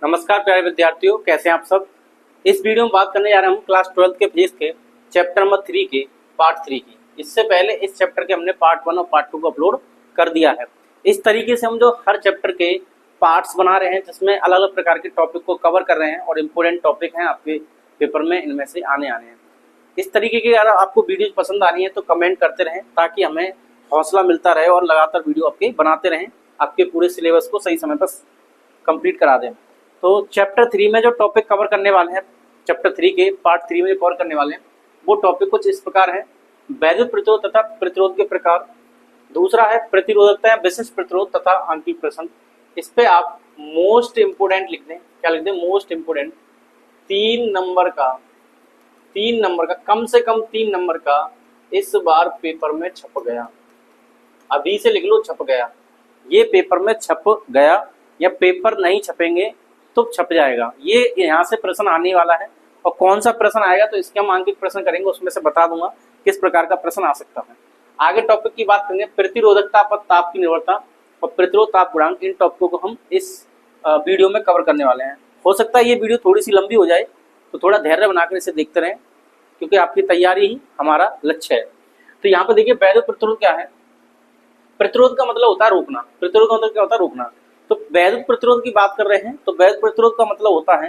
नमस्कार प्यारे विद्यार्थियों, कैसे हैं आप सब। इस वीडियो में बात करने जा रहे हैं हम क्लास 12 के फिजिक्स के चैप्टर नंबर 3 के पार्ट 3 की। इससे पहले इस चैप्टर के हमने पार्ट 1 और पार्ट 2 को अपलोड कर दिया है। इस तरीके से हम जो हर चैप्टर के पार्ट्स बना रहे हैं, जिसमें अलग अलग प्रकार के टॉपिक को कवर कर रहे हैं और इम्पोर्टेंट टॉपिक हैं आपके पेपर में, इनमें से आने हैं। इस तरीके की अगर आपको वीडियो पसंद आ रही है तो कमेंट करते रहें, ताकि हमें हौसला मिलता रहे और लगातार वीडियो आपके बनाते रहें, आपके पूरे सिलेबस को सही समय पर कंप्लीट करा दें। तो चैप्टर 3 में जो टॉपिक कवर करने वाले हैं, चैप्टर 3 के पार्ट 3 में जो कवर करने वाले हैं, वो टॉपिक कुछ इस प्रकार है। वैद्युत प्रतिरोध तथा प्रतिरोध के प्रकार। दूसरा है प्रतिरोधकता या विशिष्ट प्रतिरोध तथा आंतरिक प्रश्न। इस पे आप मोस्ट इंपोर्टेंट लिख दें। क्या लिख दें? Most important. 3 नंबर का कम से कम 3 नंबर का इस बार पेपर में छप गया। अभी से लिख लो, छप गया। ये पेपर में छप गया, या पेपर नहीं छपेंगे तो छप जाएगा। ये यहाँ से प्रश्न आने वाला है, और कौन सा प्रश्न आएगा तो इसके हम आंकिक प्रश्न करेंगे, उसमें से बता दूंगा किस प्रकार का प्रश्न आ सकता है। आगे टॉपिक की बात करेंगे, प्रतिरोधकता पर ताप की निर्भरता और प्रतिरोध ताप गुणांक। इन टॉपिकों को हम इस वीडियो में कवर करने वाले हैं। हो सकता है ये वीडियो थोड़ी सी लंबी हो जाए, तो थोड़ा धैर्य बनाकर इसे देखते रहें, क्योंकि आपकी तैयारी ही हमारा लक्ष्य है। तो यहाँ पर देखिए, वैद्युत प्रतिरोध क्या है। प्रतिरोध का मतलब होता है रोकना। प्रतिरोध का मतलब क्या होता है? रोकना। तो वैद्युत प्रतिरोध की बात कर रहे हैं, तो वैद्युत प्रतिरोध का मतलब होता है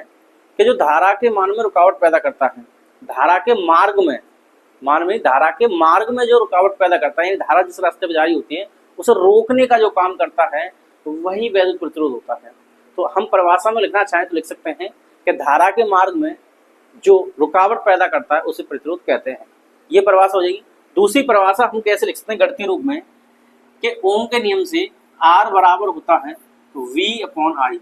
कि जो धारा के मान में रुकावट पैदा करता है, धारा के मार्ग में, धारा के मार्ग में जो रुकावट पैदा करता है, धारा जिस रास्ते पर जारी होती है उसे रोकने का जो काम करता है, तो वही वैद्युत प्रतिरोध होता है। तो हम परिभाषा में लिखना चाहें तो लिख सकते हैं कि धारा के मार्ग में जो रुकावट पैदा करता है उसे प्रतिरोध कहते हैं। ये परिभाषा हो जाएगी। दूसरी परिभाषा हम कैसे लिख सकते हैं गणितीय रूप में, कि ओम के नियम से R बराबर होता है V/I।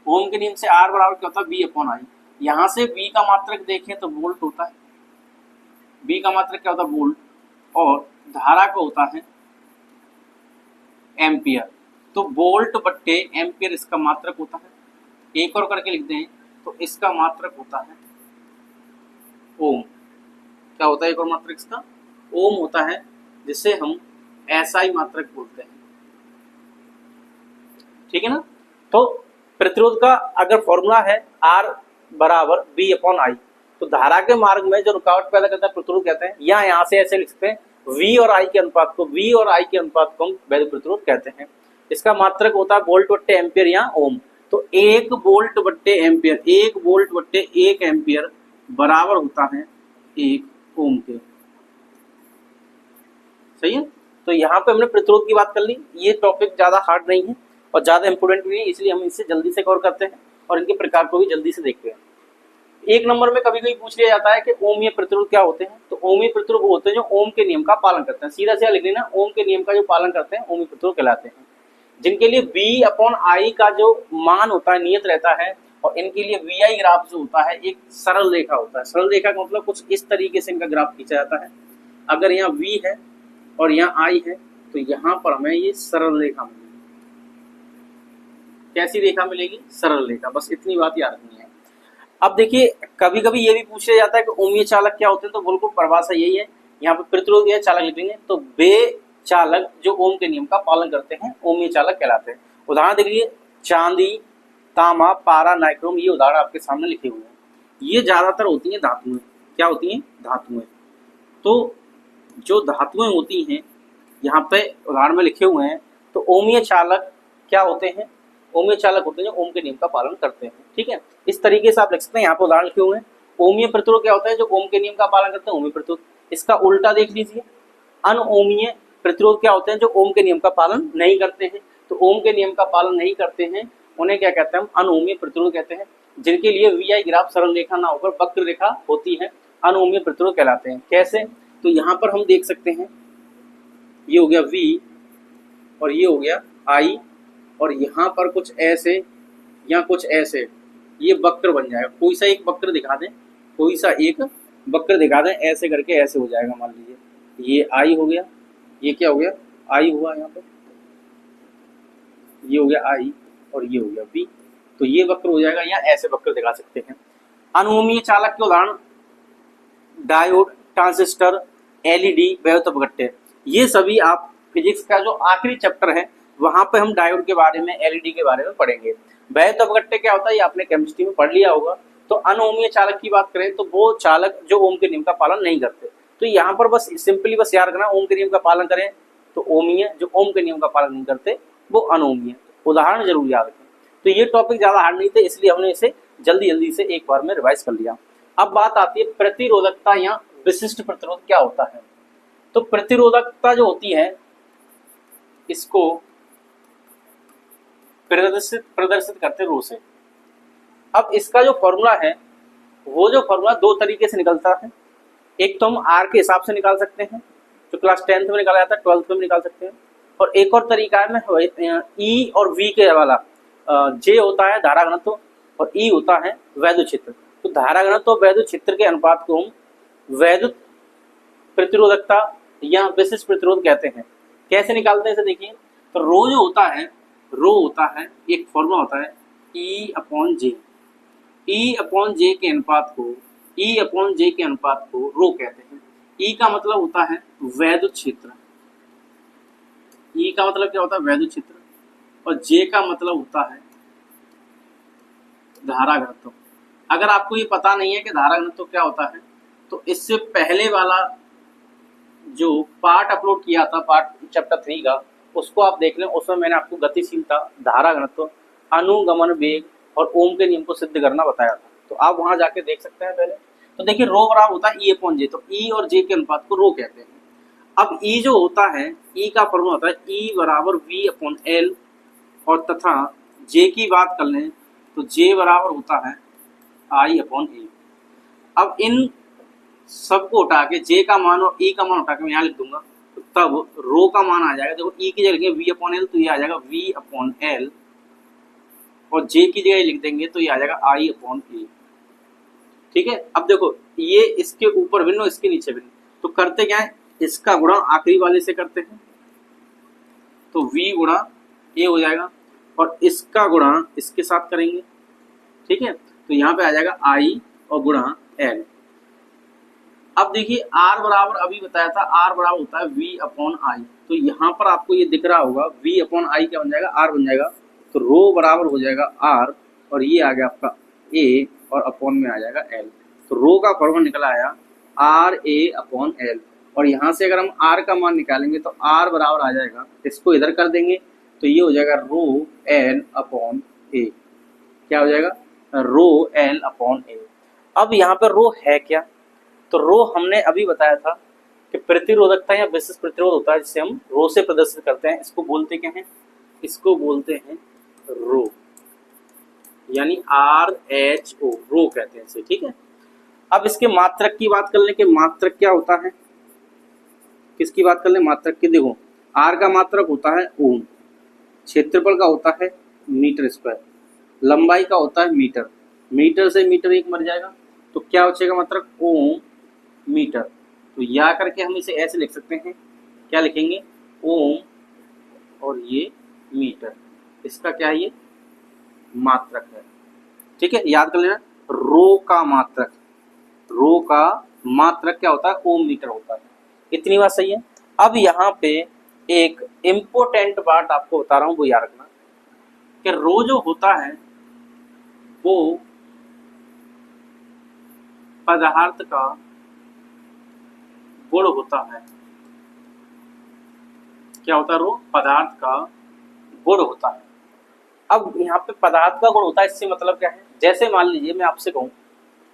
ओम के नियम से R बराबर क्या होता है? V/I। यहाँ से V का मात्रक देखें तो वोल्ट होता है। V का मात्रक क्या होता है? वोल्ट। और धारा का होता है एम्पियर। तो वोल्ट बट्टे एम्पियर इसका मात्रक होता है। एक और करके लिखते हैं तो इसका मात्रक होता है ओम। क्या होता है एक और मात्रक इसका? ओम होता है, जिसे हम SI मात्रक बोलते हैं। ठीक है ना। तो प्रतिरोध का अगर फॉर्मूला है R बराबर V/I, तो धारा के मार्ग में जो रुकावट पैदा करता है प्रतिरोध कहते हैं। या यहाँ से ऐसे लिखते हैं V और I के अनुपात को हम वैद्युत प्रतिरोध कहते हैं। इसका मात्रक होता है वोल्ट बट्टे एम्पियर या ओम। तो 1 वोल्ट बट्टे एम्पियर, 1 वोल्ट बट्टे 1 एम्पियर बराबर होता है 1 ओम के। सही है। तो यहाँ पे हमने प्रतिरोध की बात कर ली। ये टॉपिक ज्यादा हार्ड नहीं है और ज्यादा इंपोर्टेंट भी नहीं, इसलिए हम इसे जल्दी से कवर करते हैं और इनके प्रकार को भी जल्दी से देखते हैं। 1 नंबर में कभी कभी पूछ लिया जाता है कि ओमीय प्रतिरोध क्या होते हैं। तो ओमीय प्रतिरोध वो होते हैं जो ओम के नियम का पालन करते हैं। सीधा सीधा लिख लेना, ओम के नियम का जो पालन करते हैं ओमीय प्रतिरोध कहलाते हैं। जिनके लिए V/I का जो मान होता है नियत रहता है, और इनके लिए VI ग्राफ जो होता है एक सरल रेखा होता है। सरल रेखा का मतलब कुछ इस तरीके से इनका ग्राफ खींचा जाता है। अगर यहाँ V है और यहाँ I है, तो यहाँ पर हमें ये सरल रेखा मिलेगी। कैसी रेखा मिलेगी? सरल रेखा। बस इतनी बात याद रखनी है। अब देखिए, कभी कभी ये भी पूछा जाता है कि ओमीय चालक क्या होते हैं। तो बिल्कुल परिभाषा यही है। यहाँ पे प्रतिरोध या चालक लिखेंगे तो वे चालक जो ओम के नियम का पालन करते हैं ओमीय चालक कहलाते हैं। उदाहरण देख लीजिए, चांदी, तांबा, पारा, नाइक्रोम, ये उदाहरण आपके सामने लिखे हुए हैं। ये ज्यादातर होती हैं धातुएं। क्या होती हैं? धातुएं। तो जो धातुएं होती हैं यहाँ पे उदाहरण में लिखे हुए हैं, तो ओमीय चालक क्या होते हैं? ओमीय चालक होते हैं जो ओम के नियम का पालन करते हैं। ठीक है। इस तरीके से आप लिख सकते हैं। यहाँ पे उदाहरण लिखे हुए हैं। ओमीय प्रतिरोध क्या होता है? जो ओम के नियम का पालन करते हैं ओमीय प्रतिरोध। इसका उल्टा देख लीजिए, अनओमीय प्रतिरोध क्या होते हैं? जो ओम के नियम का पालन नहीं करते हैं। तो ओम के नियम का पालन नहीं करते हैं, उन्हें क्या कहते हैं? हम अनओमीय प्रतिरोध कहते हैं। जिनके लिए VI ग्राफ सरल रेखा ना होकर वक्र रेखा होती है, अनओमीय प्रतिरोध कहलाते हैं। कैसे? तो यहाँ पर हम देख सकते हैं, ये हो गया V और ये हो गया I, और यहाँ पर कुछ ऐसे या कुछ ऐसे ये वक्र बन जाएगा। कोई सा एक वक्र दिखा दें, कोई सा एक वक्र दिखा दें, ऐसे करके ऐसे हो जाएगा। मान लीजिए ये I हो गया, ये क्या हो गया? I हुआ। यहाँ पर ये हो गया I और ये हो गया V। तो ये वक्र हो जाएगा, या ऐसे वक्र दिखा सकते हैं। अनओमीय चालक के उदाहरण डायोड, ट्रांजिस्टर, LED, वैद्युत अपघट्य। ये सभी आप फिजिक्स का जो आखिरी चैप्टर है वहां पे हम डायोड के बारे में, LED के बारे में पढ़ेंगे। वैध अपघट्य क्या होता है, ये आपने केमिस्ट्री में पढ़ लिया होगा। तो अनओमीय चालक की बात करें तो वो चालक जो ओम के नियम का पालन नहीं करते। तो यहाँ पर बस सिंपली बस याद रखना, ओम के नियम का पालन करें तो ओमीय, जो ओम के नियम का पालन नहीं करते वो अनओमीय। उदाहरण जरूर याद रखें। तो ये टॉपिक ज्यादा हार्ड नहीं थे, इसलिए हमने इसे जल्दी जल्दी से एक बार में रिवाइज कर लिया। अब बात आती है प्रतिरोधकता या विशिष्ट प्रतिरोध क्या होता है। तो प्रतिरोधकता जो होती है इसको प्रदर्शित करते रो से। अब इसका जो फॉर्मूला है वो जो फॉर्मूला दो तरीके से निकलता है। एक तो हम आर के हिसाब से निकाल सकते हैं, जो क्लास 10th में निकाला जाता है, 12th में भी निकाल सकते हैं। और एक और तरीका है ई और वी के वाला। जे होता है धारा घनत्व और ई होता है वैद्युत क्षेत्र। तो धारा घनत्व और वैद्युत क्षेत्र के अनुपात को हम वैद्युत प्रतिरोधकता या विशिष्ट प्रतिरोध कहते हैं। कैसे निकालते हैं इसे देखिए। तो रो जो होता है, रो होता है एक फॉर्मूला होता है ई अपॉन जे। ई अपॉन जे के अनुपात को, ई अपॉन जे के अनुपात को रो कहते हैं। ई का मतलब होता है वैद्युत क्षेत्र, ई का मतलब क्या होता है वैद्युत क्षेत्र, और जे का मतलब होता है धारा घनत्व। अगर आपको ये पता नहीं है कि धारा घनत्व क्या होता है तो इससे पहले वाला जो पार्ट अपलोड किया था, पार्ट चैप्टर 3 का, उसको आप देख लें। उसमें मैंने आपको गतिशीलता, धारा घनत्व, अनुगमन वेग और ओम के नियम को सिद्ध करना बताया था। तो आप वहां जाके देख सकते हैं पहले। तो देखिए रो बराबर होता है ई अपॉन जे। तो ई और जे के अनुपात को रो कहते हैं। अब ई जो होता है, ई का फॉर्मूला होता है ई बराबर वी अपॉन एल, और तथा जे की बात कर लें तो जे बराबर होता है आई अपॉन ए। अब इन सबको उठा के जे का मान और ई का मान उठा के मैं यहाँ लिख दूंगा, तो तब रो का मान आ जाएगा। देखो ई की जगह लिखेंगे वी अपॉन एल, तो ये आ जाएगा वी अपॉन एल, और जे की जगह लिख देंगे तो ये आ जाएगा आई अपॉन ए। ठीक है। अब देखो ये इसके ऊपर भिन्न, इसके नीचे भिन्न, तो करते क्या है, इसका गुणा आखिरी वाले से करते हैं तो v गुणा a हो जाएगा, और इसका गुणा इसके साथ करेंगे। ठीक है। तो यहाँ पे आ जाएगा i और गुणा l। अब देखिए r बराबर अभी बताया था, r बराबर होता है v अपॉन आई। तो यहाँ पर आपको ये दिख रहा होगा v अपॉन आई क्या बन जाएगा, r बन जाएगा। तो रो बराबर हो जाएगा r, और ये आ गया आपका a, और अपॉन में आ जाएगा l। तो रो का फॉर्मूला निकल आया r a अपॉन l। और यहाँ से अगर हम r का मान निकालेंगे तो r बराबर आ जाएगा, इसको इधर कर देंगे तो ये हो जाएगा रो l अपॉन a। क्या हो जाएगा, रो l अपॉन a। अब यहाँ पर रो है क्या, तो रो हमने अभी बताया था कि प्रतिरोधकता या विशिष्ट प्रतिरोध होता है जिसे हम रो से प्रदर्शित करते हैं। इसको बोलते क्या हैं, इसको बोलते हैं रो, यानी RH-O, रो कहते हैं इसे। ठीक है। अब इसके मात्रक की बात कर लें कि मात्रक क्या होता है, किसकी बात कर लें, मात्रक की। देखो R का मात्रक होता है ओम, क्षेत्रफल का होता है मीटर स्क्वायर, लंबाई का होता है मीटर, मीटर से मीटर एक मर जाएगा तो क्या बचेगा मात्रक, ओम मीटर। तो या करके हम इसे ऐसे लिख सकते हैं, क्या लिखेंगे, ओम और ये मीटर, इसका क्या है, ये मात्रक है। ठीक है। याद कर लेना, रो का मात्रक, रो का मात्रक क्या होता है, ओम मीटर होता है। इतनी बात सही है। अब यहाँ पे एक इम्पोर्टेंट बात आपको बता रहा हूँ, वो याद रखना कि रो जो होता है वो पदार्थ का गुण होता है। क्या होता है, रो पदार्थ का गुण होता है। अब यहाँ पे पदार्थ का गुण होता है, इससे मतलब क्या है, जैसे मान लीजिए मैं आपसे कहूँ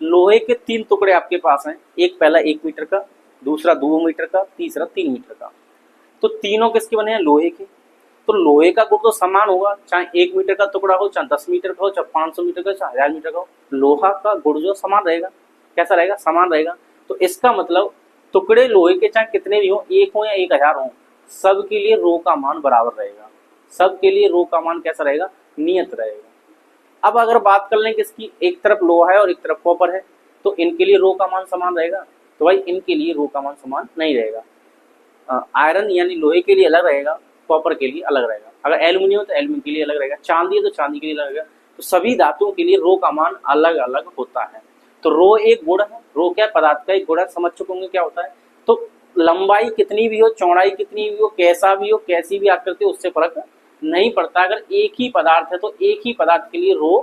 लोहे के 3 टुकड़े आपके पास हैं, एक पहला 1 मीटर का, दूसरा 2 मीटर का, तीसरा 3 मीटर का। तो तीनों किसके बने हैं, लोहे के। तो लोहे का गुण तो समान होगा, चाहे 1 मीटर का टुकड़ा हो, चाहे 10 मीटर का हो, चाहे 500 मीटर का, चाहे 1000 मीटर का हो, लोहा का गुण जो समान रहेगा। कैसा रहेगा, समान रहेगा। तो इसका मतलब टुकड़े लोहे के चाहे कितने भी हो, 1 हो या 1000 हो, सबके लिए रो का मान बराबर रहेगा। सबके लिए रो का मान कैसा रहेगा, नियत रहेगा। अब अगर बात कर लें किसकी, एक तरफ लोहा है और एक तरफ कॉपर है, तो इनके लिए रो का मान समान रहेगा, तो भाई इनके लिए रो का मान समान नहीं रहेगा। आयरन यानी लोहे के लिए अलग रहेगा, कॉपर के लिए अलग रहेगा। अगर एल्यूमिनियम तो एल्यूमिनियम के लिए अलग रहेगा, चांदी है तो चांदी के लिए अलग रहेगा। तो सभी धातुओं के लिए रो का मान अलग अलग होता है। तो रो एक गुण है, रो क्या पदार्थ का एक गुण है, समझ चुके होंगे क्या होता है। तो लंबाई कितनी भी हो, चौड़ाई कितनी भी हो, कैसा भी हो, कैसी भी आकृति, उससे फर्क नहीं पड़ता। अगर एक ही पदार्थ है तो एक ही पदार्थ के लिए रो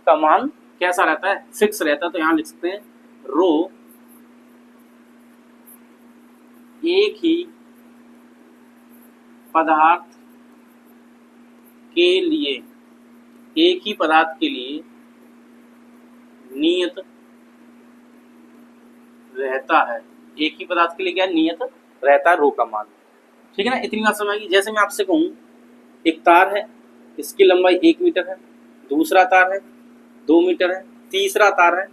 का मान कैसा रहता है, फिक्स रहता है। तो यहां लिख सकते हैं रो एक ही पदार्थ के लिए, एक ही पदार्थ के लिए नियत रहता है। एक ही पदार्थ के लिए क्या नियत रहता है रो का मान। ठीक है ना, इतनी बात समझ आएगी। जैसे मैं आपसे कहूं एक तार है, इसकी लंबाई 1 मीटर है, दूसरा तार है 2 मीटर है, तीसरा तार है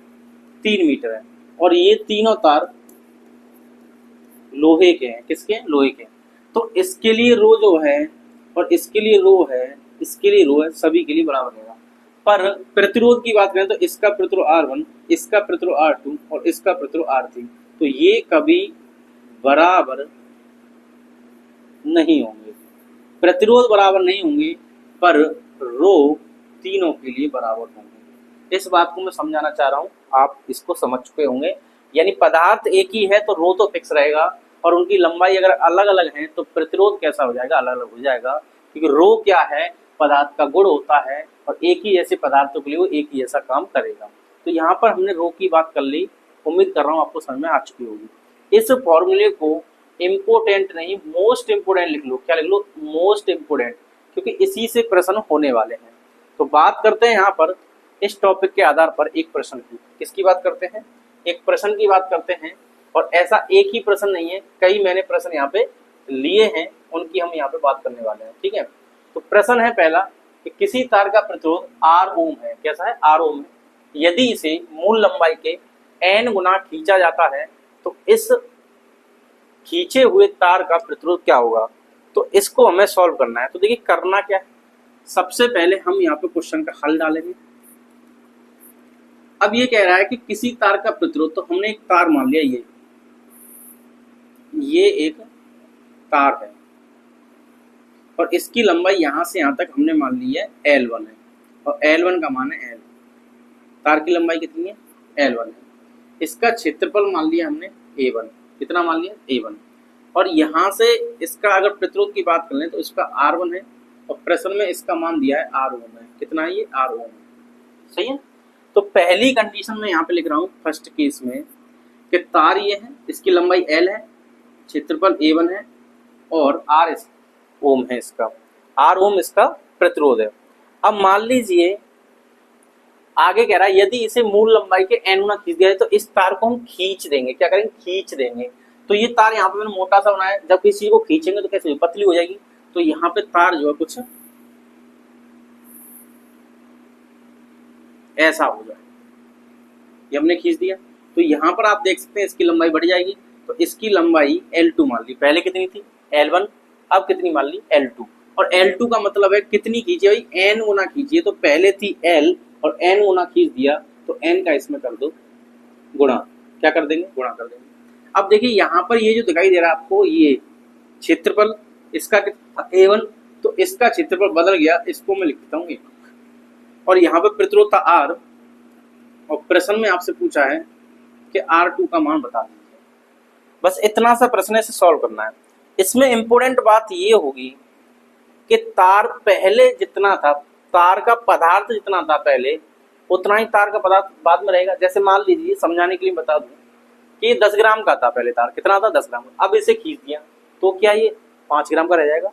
3 मीटर है, और ये तीनों तार लोहे के हैं। किसके? लोहे के। तो इसके लिए रो जो है और इसके लिए रो है, इसके लिए रो है, सभी के लिए बराबर रहेगा। पर प्रतिरोध की बात करें तो इसका प्रतिरोध R1, इसका प्रतिरोध R2 और इसका प्रतिरोध R3, तो ये कभी बराबर नहीं होंगे। प्रतिरोध बराबर नहीं होंगे पर रो तीनों के लिए बराबर होंगे। इस बात को मैं समझाना चाह रहा हूं, आप इसको समझ चुके होंगे। यानी पदार्थ एक ही है तो रो तो फिक्स रहेगा, और उनकी लंबाई अगर अलग अलग है तो प्रतिरोध कैसा हो जाएगा? अलग अलग हो जाएगा। क्योंकि रो क्या है? पदार्थ का गुण होता है, और एक ही ऐसे पदार्थों के लिए वो एक ही ऐसा काम करेगा। तो यहाँ पर हमने रो की बात कर ली। उम्मीद कर रहा हूँ आपको समझ में आ चुकी होगी। इस फॉर्मूले को इम्पोर्टेंट नहीं, मोस्ट इम्पोर्टेंट लिख लो। क्या लिख लो? मोस्ट इम्पोर्टेंट, क्योंकि इसी से प्रश्न होने वाले हैं। तो बात करते हैं यहाँ पर इस टॉपिक के आधार पर एक प्रश्न की। किसकी बात करते हैं? एक प्रश्न की बात करते हैं। और ऐसा एक ही प्रश्न नहीं है, कई मैंने प्रश्न यहाँ पे लिए हैं, उनकी हम यहाँ पे बात करने वाले हैं। ठीक है, तो प्रश्न है पहला कि किसी तार का प्रतिरोध R ओम है। कैसा है? R ओम है। यदि इसे मूल लंबाई के n गुना खींचा जाता है तो इस खींचे हुए तार का प्रतिरोध क्या होगा? तो इसको हमें सॉल्व करना है। तो देखिए करना क्या है, सबसे पहले हम यहाँ पे क्वेश्चन का हल डालेंगे। अब ये कह रहा है कि किसी तार का प्रतिरोध, तो हमने एक तार मान लिया, ये एक तार है और इसकी लंबाई यहां से यहां तक हमने मान ली है L1 है, और L1 का मान है L। तार की लंबाई कितनी है? L1 है। इसका क्षेत्रफल मान लिया हमने A1। कितना मान लिया? A1। और यहां से इसका अगर प्रतिरोध की बात कर लें तो इसका R1 है, और प्रश्न में इसका मान दिया है R ओम है। कितना है ये? R ओम है। सही है। तो पहली कंडीशन में यहाँ पे लिख रहा हूँ फर्स्ट केस में कि तार ये है, इसकी लंबाई L है, क्षेत्रफल A1 है, और R ओम है। इसका R ओम इसका प्रतिरोध है। अब मान लीजिए आगे कह रहा है यदि इसे मूल लंबाई के n गुना खींच दिया है तो इस तार को हम खींच देंगे। क्या करेंगे? खींच देंगे। तो ये तार यहाँ पे मैंने मोटा सा बनाया है, जब किसी को खींचेंगे तो कैसे पतली हो जाएगी। तो यहाँ पे तार जो है कुछ ऐसा हो जाए, ये हमने खींच दिया। तो यहाँ पर आप देख सकते हैं इसकी लंबाई बढ़ जाएगी। तो इसकी लंबाई L2 मान ली, पहले कितनी थी? L1, अब कितनी मान ली? L2। और L2 का मतलब है कितनी खींची भाई? n गुना खींचिए। तो पहले थी L और n गुना खींच दिया, तो n का इसमें कर दो गुणा। क्या कर देंगे? गुणा कर देंगे। अब देखिए यहाँ पर ये जो दिखाई दे रहा है आपको, ये क्षेत्रफल इसका कितना? A1। तो इसका क्षेत्रफल बदल गया, इसको मैं लिख देता हूँ। और यहाँ पर प्रतिरोध था R, और प्रश्न में आपसे पूछा है कि R2 का मान बता दीजिए। बस इतना सा प्रश्न से सॉल्व करना है। इसमें इंपॉर्टेंट बात ये होगी कि तार पहले जितना था, तार का पदार्थ जितना था पहले, उतना ही तार का पदार्थ बाद में रहेगा। जैसे मान लीजिए समझाने के लिए बता दूं कि 10 ग्राम का था पहले तार। कितना था? 10 ग्राम। अब इसे खींच दिया तो क्या ये 5 ग्राम का रह जाएगा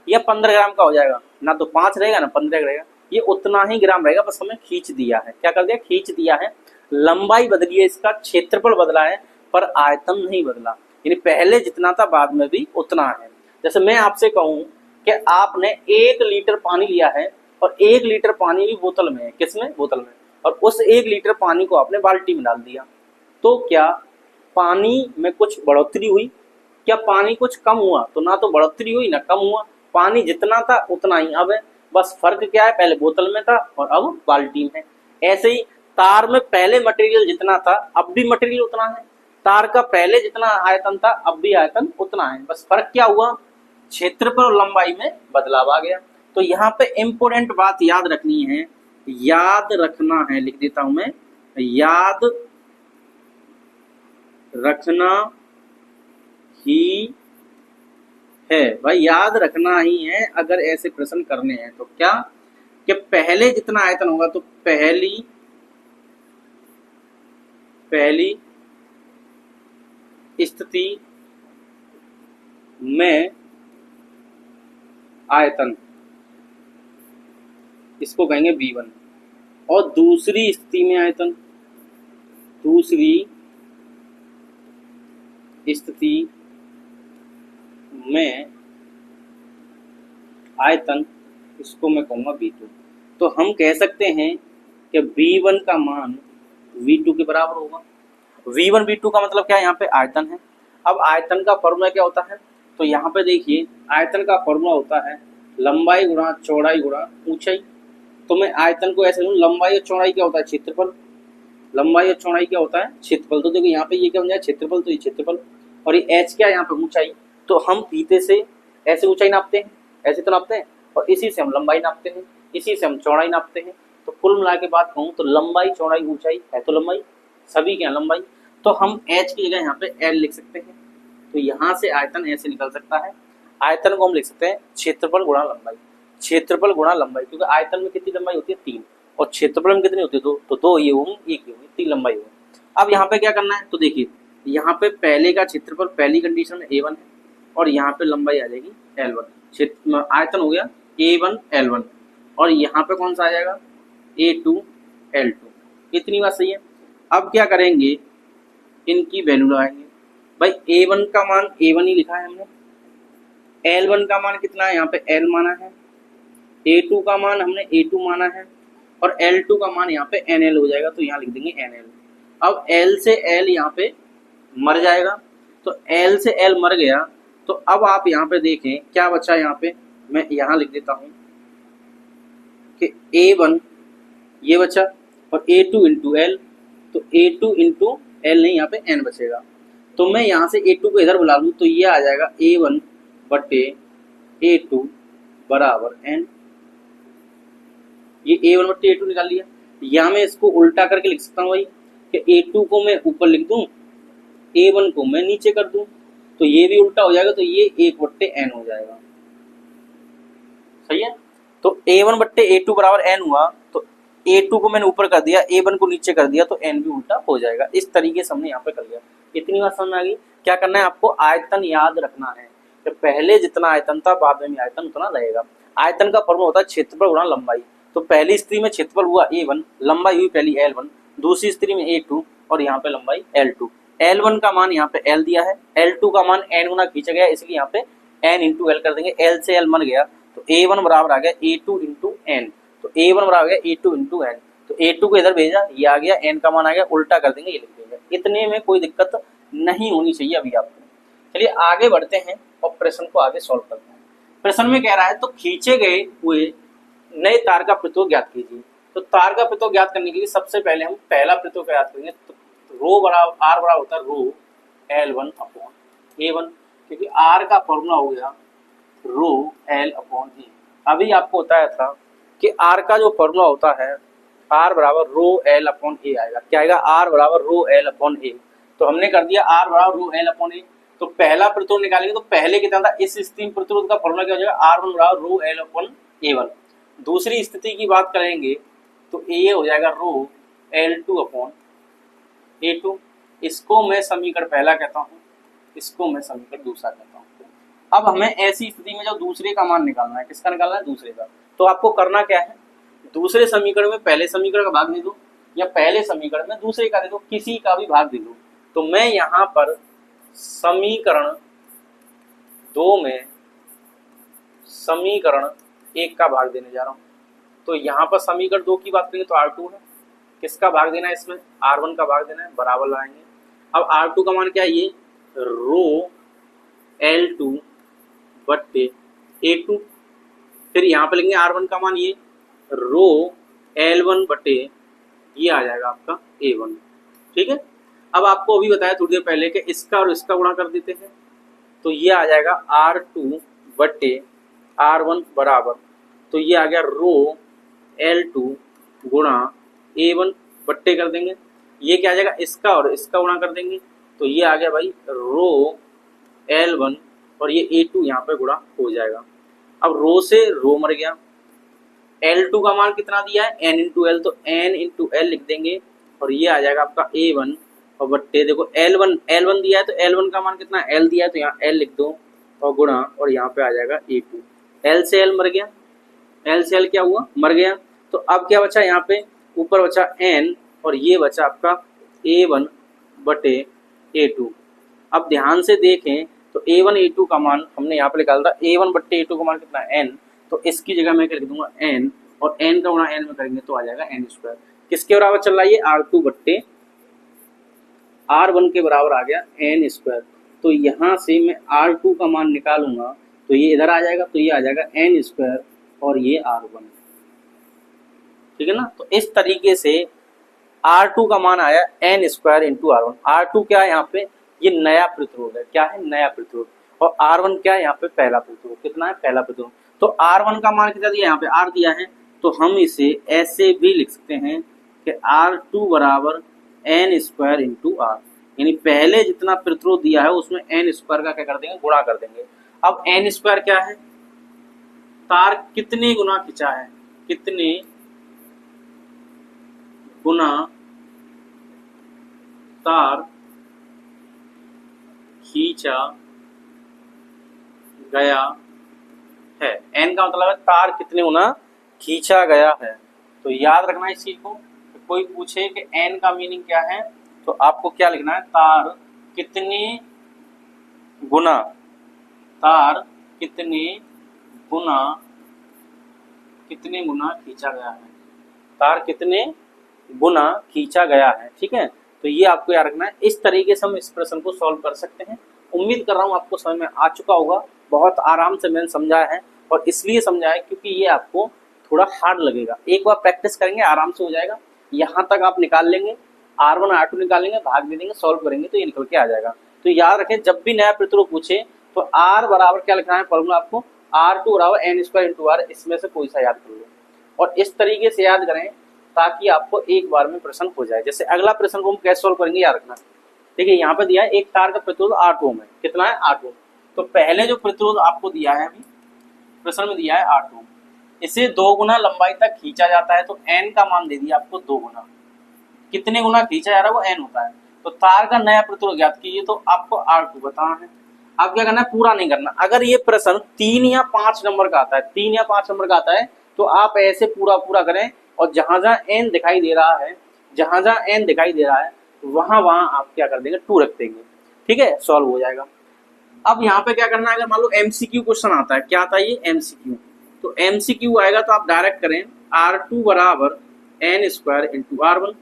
या 15 ग्राम का हो जाएगा? ना तो 5 रहेगा ना 15 रहेगा, ये उतना ही ग्राम रहेगा। बस हमें खींच दिया है। क्या कर दिया? खींच दिया है। लंबाई बदली है, इसका क्षेत्रफल बदला है, पर आयतन नहीं बदला। यानी पहले जितना था बाद में भी उतना है। जैसे मैं आपसे कहूं कि आपने 1 लीटर पानी लिया है और 1 लीटर पानी भी बोतल में है। किसमें? बोतल में। और उस 1 लीटर पानी को आपने बाल्टी में डाल दिया, तो क्या पानी में कुछ बढ़ोतरी हुई? क्या पानी कुछ कम हुआ? तो ना तो बढ़ोतरी हुई ना कम हुआ। पानी जितना था उतना ही अब है। बस फर्क क्या है? पहले बोतल में था और अब बाल्टी में है। ऐसे ही तार में पहले मटेरियल जितना था अब भी मटेरियल उतना है। तार का पहले जितना आयतन था अब भी आयतन उतना है। बस फर्क क्या हुआ? क्षेत्रफल और लंबाई में बदलाव आ गया। तो यहाँ पे इंपोर्टेंट बात याद रखनी है, याद रखना है, लिख देता हूं मैं, याद रखना ही है। भाई याद रखना ही है अगर ऐसे प्रश्न करने हैं तो। क्या कि पहले जितना आयतन होगा तो पहली स्थिति में आयतन, इसको कहेंगे V1, और दूसरी स्थिति में आयतन, दूसरी स्थिति में आयतन, इसको मैं कहूँगा V2। तो हम कह सकते हैं कि V1 का मान V2 के बराबर होगा। V1 V2 का मतलब क्या है, यहाँ पे आयतन है। अब आयतन का फॉर्मूला क्या होता है, तो यहाँ पे देखिए आयतन का फॉर्मूला होता है लंबाई गुणा चौड़ाई गुणा ऊंचाई। तो मैं आयतन को ऐसे लूँ, लंबाई और चौड़ाई क्या होता है, क्षेत्रफल। लंबाई और चौड़ाई क्या होता है, क्षेत्रफल। तो देखो यहाँ पे ये क्या बन जाए, क्षेत्रफल, तो ये क्षेत्रफल, और ये h क्या है यहाँ पे, ऊंचाई। तो हम फीते से ऐसे ऊंचाई नापते हैं, ऐसे तो नापते हैं, और इसी से हम लंबाई नापते हैं, इसी से हम चौड़ाई नापते हैं। तो कुल मिला के बात कहूँ तो लंबाई चौड़ाई ऊंचाई है, तो लंबाई, सभी के यहाँ लंबाई। तो हम h की जगह यहाँ पे L लिख सकते हैं। तो यहाँ से आयतन ऐसे निकल सकता है। आयतन को हम लिख सकते हैं क्षेत्रफल गुणा लंबाई, क्षेत्रफल गुणा लंबाई, क्योंकि आयतन में कितनी लंबाई होती है, 3, और क्षेत्रफल में कितनी होती है, 2। तो 2 ये होंगी, 1 ये होंगी, 3 लंबाई होगी। अब यहाँ पे क्या करना है, तो देखिए यहाँ पे पहले का क्षेत्रफल पहली कंडीशन में A1 है, और यहाँ पे लंबाई आ जाएगी L1। आयतन हो गया A1 L1, और यहाँ पे कौन सा आ जाएगा, A2 L2। इतनी बात सही है। अब क्या करेंगे, इनकी वैल्यू लगाएंगे। भाई A1 का मान A1 ही लिखा है हमने, L1 का मान कितना है, यहाँ पे L माना है, A2 का मान हमने A2 माना है, और L2 का मान यहाँ पे NL हो जाएगा। तो यहाँ लिख देंगे NL। अब L से L यहाँ पे मर जाएगा, तो L से L मर गया। तो अब आप यहाँ पे देखें क्या बचा, यहाँ पे मैं यहाँ लिख देता हूँ कि A1 ये बचा, और A2 इंटू L, तो A2 इंटू L नहीं, यहाँ पे N बचेगा। तो मैं यहाँ से A2 को इधर बुला लूँ तो ये आ जाएगा A1 बटे A2 बराबर N। ये A1 बटे A2 निकाल लिया। यहाँ मैं इसको उल्टा करके लिख सकता हूँ भाई कि A2 को मैं ऊपर लिख दूँ, A1 को मैं नीचे कर दूँ, तो ये भी उल्टा हो जाएगा, तो ये 1 बट्टे N हो जाएगा। सही है। तो A1 बट्टे A2 बराबर N हुआ, तो A2 को मैंने ऊपर कर दिया, A1 को नीचे कर दिया, तो N भी उल्टा हो जाएगा। इस तरीके से हमने यहाँ पे कर लिया। इतनी बात समझ में आ गई। क्या करना है आपको, आयतन याद रखना है कि पहले जितना आयतन था बाद में भी आयतन उतना रहेगा। आयतन का फॉर्मूला होता है क्षेत्रफल गुणा लंबाई। तो पहली स्थिति में क्षेत्रफल हुआ A1, लंबाई हुई पहली L1, दूसरी स्थिति में A2, और यहाँ पे लंबाई L2। L1 का मान यहाँ पे L दिया है, L2 का मान N गुना खींचा गया, इसलिए यहाँ पे N इंटू L कर देंगे। L से L मर गया, तो A1 बराबर आ गया A2 इंटू N। तो A1 बराबर आ गया A2 इंटू N। तो A2 को इधर भेजा, ये आ गया, N का मान आ गया, उल्टा कर देंगे, ये लिख देंगे। इतने में कोई दिक्कत नहीं होनी चाहिए अभी आपको। चलिए आगे बढ़ते हैं और प्रश्न को आगे सॉल्व करते हैं। प्रश्न में कह रहा है तो खींचे गए हुए नए तार का प्रत्योग ज्ञात कीजिए। तो तार का प्रत्योग ज्ञात करने के लिए सबसे पहले हम पहला प्रत्योग ज्ञात करेंगे। तो रो बराबर R बराबर होता है रो L1 अपॉन A1, क्योंकि R का फॉर्मूला हो गया रो L अपॉन A। अभी आपको बताया था कि R का जो फॉर्मूला होता है R बराबर रो L अपॉन A आएगा। क्या आएगा, R बराबर रो L अपॉन A। तो हमने कर दिया R बराबर रो L अपॉन A। तो पहला प्रतिरोध निकालेंगे, तो पहले कितना था, इस स्थिति में प्रतिरोध का फॉर्मूला क्या हो जाएगा, R1 बराबर रो L अपॉन A1। दूसरी स्थिति की बात करेंगे तो ये हो जाएगा रो L2 अपॉन A2। इसको मैं समीकरण पहला कहता हूँ, इसको मैं समीकरण दूसरा कहता हूँ। अब हमें ऐसी स्थिति में जो दूसरे का मान निकालना है, किसका निकालना है, दूसरे का। तो आपको करना क्या है, दूसरे समीकरण में पहले समीकरण का भाग दे दो, या पहले समीकरण में दूसरे का दे दो, किसी का भी भाग दे दो। तो मैं यहाँ पर समीकरण 2 में समीकरण 1 का भाग देने जा रहा हूँ। तो यहाँ पर समीकरण 2 की बात करेंगे तो R2 है, किसका भाग देना है, इसमें R1 का भाग देना है, बराबर लाएंगे। अब R2 का मान क्या है, ये रो L2 बट्टे A2। फिर यहाँ पे लेंगे R1 का मान, ये रो L1 बटे ये आ जाएगा आपका A1। ठीक है। अब आपको अभी बताया थोड़ी देर पहले कि इसका और इसका गुणा कर देते हैं, तो ये आ जाएगा R2 बटे R1 बराबर, तो ये आ गया रो L2 गुणा A1 बट्टे कर देंगे, ये क्या आ जाएगा, इसका और इसका गुणा कर देंगे, तो ये आ गया भाई रो L1 और ये A2 यहाँ पे गुणा हो जाएगा। अब रो से रो मर गया, L2 का मान कितना दिया है n इंटू एल, तो n इंटू एल लिख देंगे और ये आ जाएगा आपका A1 और बट्टे देखो L1 दिया है तो L1 का मान कितना है L दिया है तो यहाँ L लिख दो और गुणा और यहाँ पे आ जाएगा A2। L से L मर गया, L से L क्या हुआ मर गया, तो अब क्या बचा यहाँ पे ऊपर बचा n और ये बचा आपका A1 बटे A2। अब ध्यान से देखें तो A1 A2 का मान हमने यहाँ पे निकाला था, A1 बट्टे A2 का मान कितना है n, तो इसकी जगह मैं लिख दूंगा n और n का गुणा n में करेंगे तो आ जाएगा n स्क्वायर। किसके बराबर चल रहा है ये R2 बट्टे R1 के बराबर आ गया n स्क्वायर। तो यहाँ से मैं R2 का मान निकालूंगा तो ये इधर आ जाएगा, तो ये आ जाएगा n स्क्वायर और ये R1, ठीक है ना। तो इस तरीके से R2 का मान आया n square into R1। R2 क्या है यहाँ पे ये नया प्रतिरोध है, क्या है नया प्रतिरोध, और R1 क्या है यहाँ पे पहला प्रतिरोध, कितना है पहला प्रतिरोध। तो R1 का मान कितना दिया यहाँ पे R दिया है, तो हम इसे ऐसे भी लिख सकते हैं कि R2 बराबर n स्क्वायर इंटू R, यानी पहले जितना प्रतिरोध दिया है उसमें n स्क्वायर का क्या कर देंगे गुणा कर देंगे। अब n स्क्वायर क्या है, तार कितने गुना खिंचा है, कितने गुना तार खींचा गया है। n का मतलब है तार कितने गुना खींचा गया है। तो याद रखना इस चीज को, कोई पूछे कि n का मीनिंग क्या है तो आपको क्या लिखना है, तार कितने गुना, तार कितने गुना खींचा गया है, तार कितने गुना खींचा गया है, ठीक है। तो ये आपको याद रखना है। इस तरीके से हम इस प्रश्न को सॉल्व कर सकते हैं। उम्मीद कर रहा हूँ आपको समझ में आ चुका होगा, बहुत आराम से मैंने समझाया है और इसलिए समझाया क्योंकि ये आपको थोड़ा हार्ड लगेगा। एक बार प्रैक्टिस करेंगे आराम से हो जाएगा, यहाँ तक आप निकाल लेंगे, R1 R2 निकाल लेंगे, भाग दे देंगे, सॉल्व करेंगे तो ये निकल के आ जाएगा। तो याद रखें जब भी नया प्रतिरोध पूछे तो R बराबर क्या लिखना है फॉर्मूला आपको, R2 बराबर n स्क्वायर इंटू R, इसमें से कोई सा याद कर लो और इस तरीके से याद करें ताकि आपको एक बार में प्रश्न हो जाए। जैसे अगला प्रश्न को हम कैसे सॉल्व करेंगे याद रखना। देखिए यहाँ पे दिया है एक तार का प्रतिरोध 8 ओम है, कितना है 8 ओम। तो पहले जो प्रतिरोध आपको दिया है अभी प्रश्न में दिया है 8 ओम, इसे 2 गुना लंबाई तक खींचा जाता है, तो n का मान दे दिया आपको 2 गुना, कितने गुना खींचा जा रहा है वो n होता है। तो तार का नया प्रतिरोध ज्ञात कीजिए, तो आपको R2 बताना है। अब क्या करना है, पूरा नहीं करना। अगर ये प्रश्न 3 या 5 नंबर का आता है, 3 या 5 नंबर का आता है तो आप ऐसे पूरा करें और जहां जहां n दिखाई दे रहा है, जहां जहां n दिखाई दे रहा है वहां आप क्या कर देंगे 2 रख देंगे, ठीक है, सॉल्व हो जाएगा। अब यहाँ पे क्या करना है, अगर मान लो MCQ क्वेश्चन आता है, क्या आता है ये MCQ, तो MCQ आएगा तो आप डायरेक्ट करें R2 बराबर n square into R1।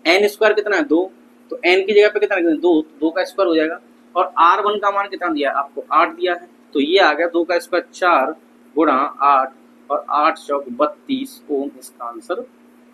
n square कितना है 2, तो n की जगह पे कितना रखेंगे 2 का स्क्वायर हो जाएगा और R1 का मान कितना दिया है आपको 8 दिया है, तो ये आ गया 2 का स्क्वायर 4 गुणा 8 और 8 चौक 32 ओम इसका आंसर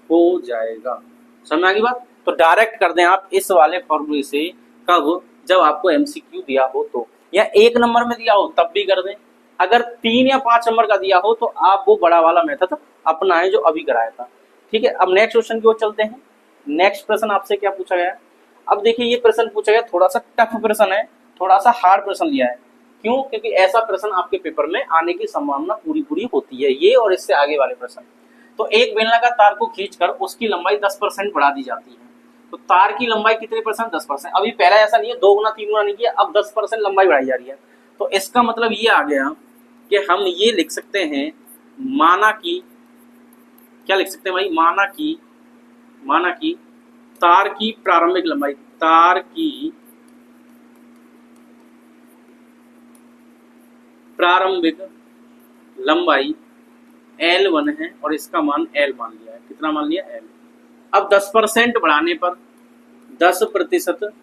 हो जाएगा। समझ में आ गई बात। तो डायरेक्ट कर दें आप इस वाले फॉर्मूले से, कब, जब आपको MCQ दिया हो तो, या 1 नंबर में दिया हो तब भी कर दें। अगर 3 या 5 नंबर का दिया हो तो आप वो बड़ा वाला मेथड अपनाएं जो अभी कराया था, ठीक है। अब नेक्स्ट क्वेश्चन की ओर चलते हैं। नेक्स्ट प्रश्न आपसे क्या पूछा गया है। अब देखिए ये प्रश्न पूछा गया, थोड़ा सा टफ प्रश्न है, थोड़ा सा हार्ड प्रश्न लिया है। क्यों, क्योंकि ऐसा प्रश्न आपके पेपर में आने की संभावना पूरी होती है, ये और इससे आगे वाले प्रश्न। तो एक बेलनाकार तार को खींचकर उसकी लंबाई 10% बढ़ा दी जाती है, तो तार की लंबाई कितने परसेंट 10%। अभी पहला ऐसा नहीं है 2 गुना 3 गुना नहीं किया, अब 10% लंबाई बढ़ाई जा रही है। तो इसका मतलब ये आ गया कि हम ये लिख सकते हैं, माना कि क्या लिख सकते हैं भाई, माना कि तार की प्रारंभिक लंबाई, तार की प्रारंभिक लंबाई L1 है और इसका मान L मान लिया है। कितना मान लिया L। अब 10% बढ़ाने पर 10%